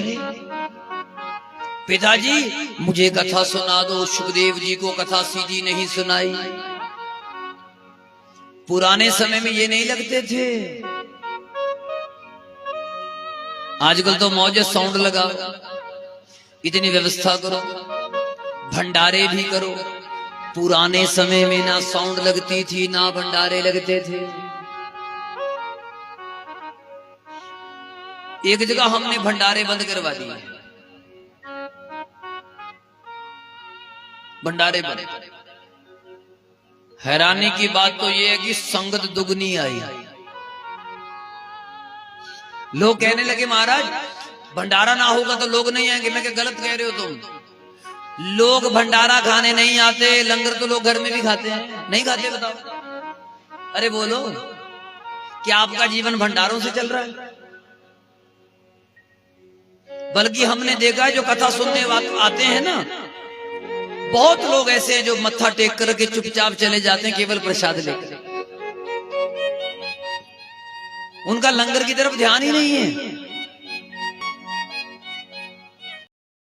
Speaker 1: पिताजी मुझे कथा सुना दो। सुखदेव जी को कथा सीधी नहीं सुनाई। पुराने समय में ये नहीं लगते थे, आजकल तो मौजे साउंड लगा, इतनी व्यवस्था करो, भंडारे भी करो। पुराने समय में ना साउंड लगती थी ना भंडारे लगते थे। एक जगह हमने भंडारे बंद करवा दिए, भंडारे बंद। हैरानी की बात तो यह है कि संगत दुगनी आई। लोग कहने लगे महाराज भंडारा ना होगा तो लोग नहीं आएंगे। मैं क्या गलत कह रहे हो तुम? लोग भंडारा खाने नहीं आते, लंगर तो लोग घर में भी खाते हैं। नहीं खाते बताओ? अरे बोलो, क्या आपका जीवन भंडारों से चल रहा है? बल्कि हमने देखा है जो कथा सुनने आते हैं ना, बहुत लोग ऐसे हैं जो मत्था टेक करके चुपचाप चले जाते हैं केवल प्रसाद लेकर। उनका लंगर की तरफ ध्यान ही नहीं है।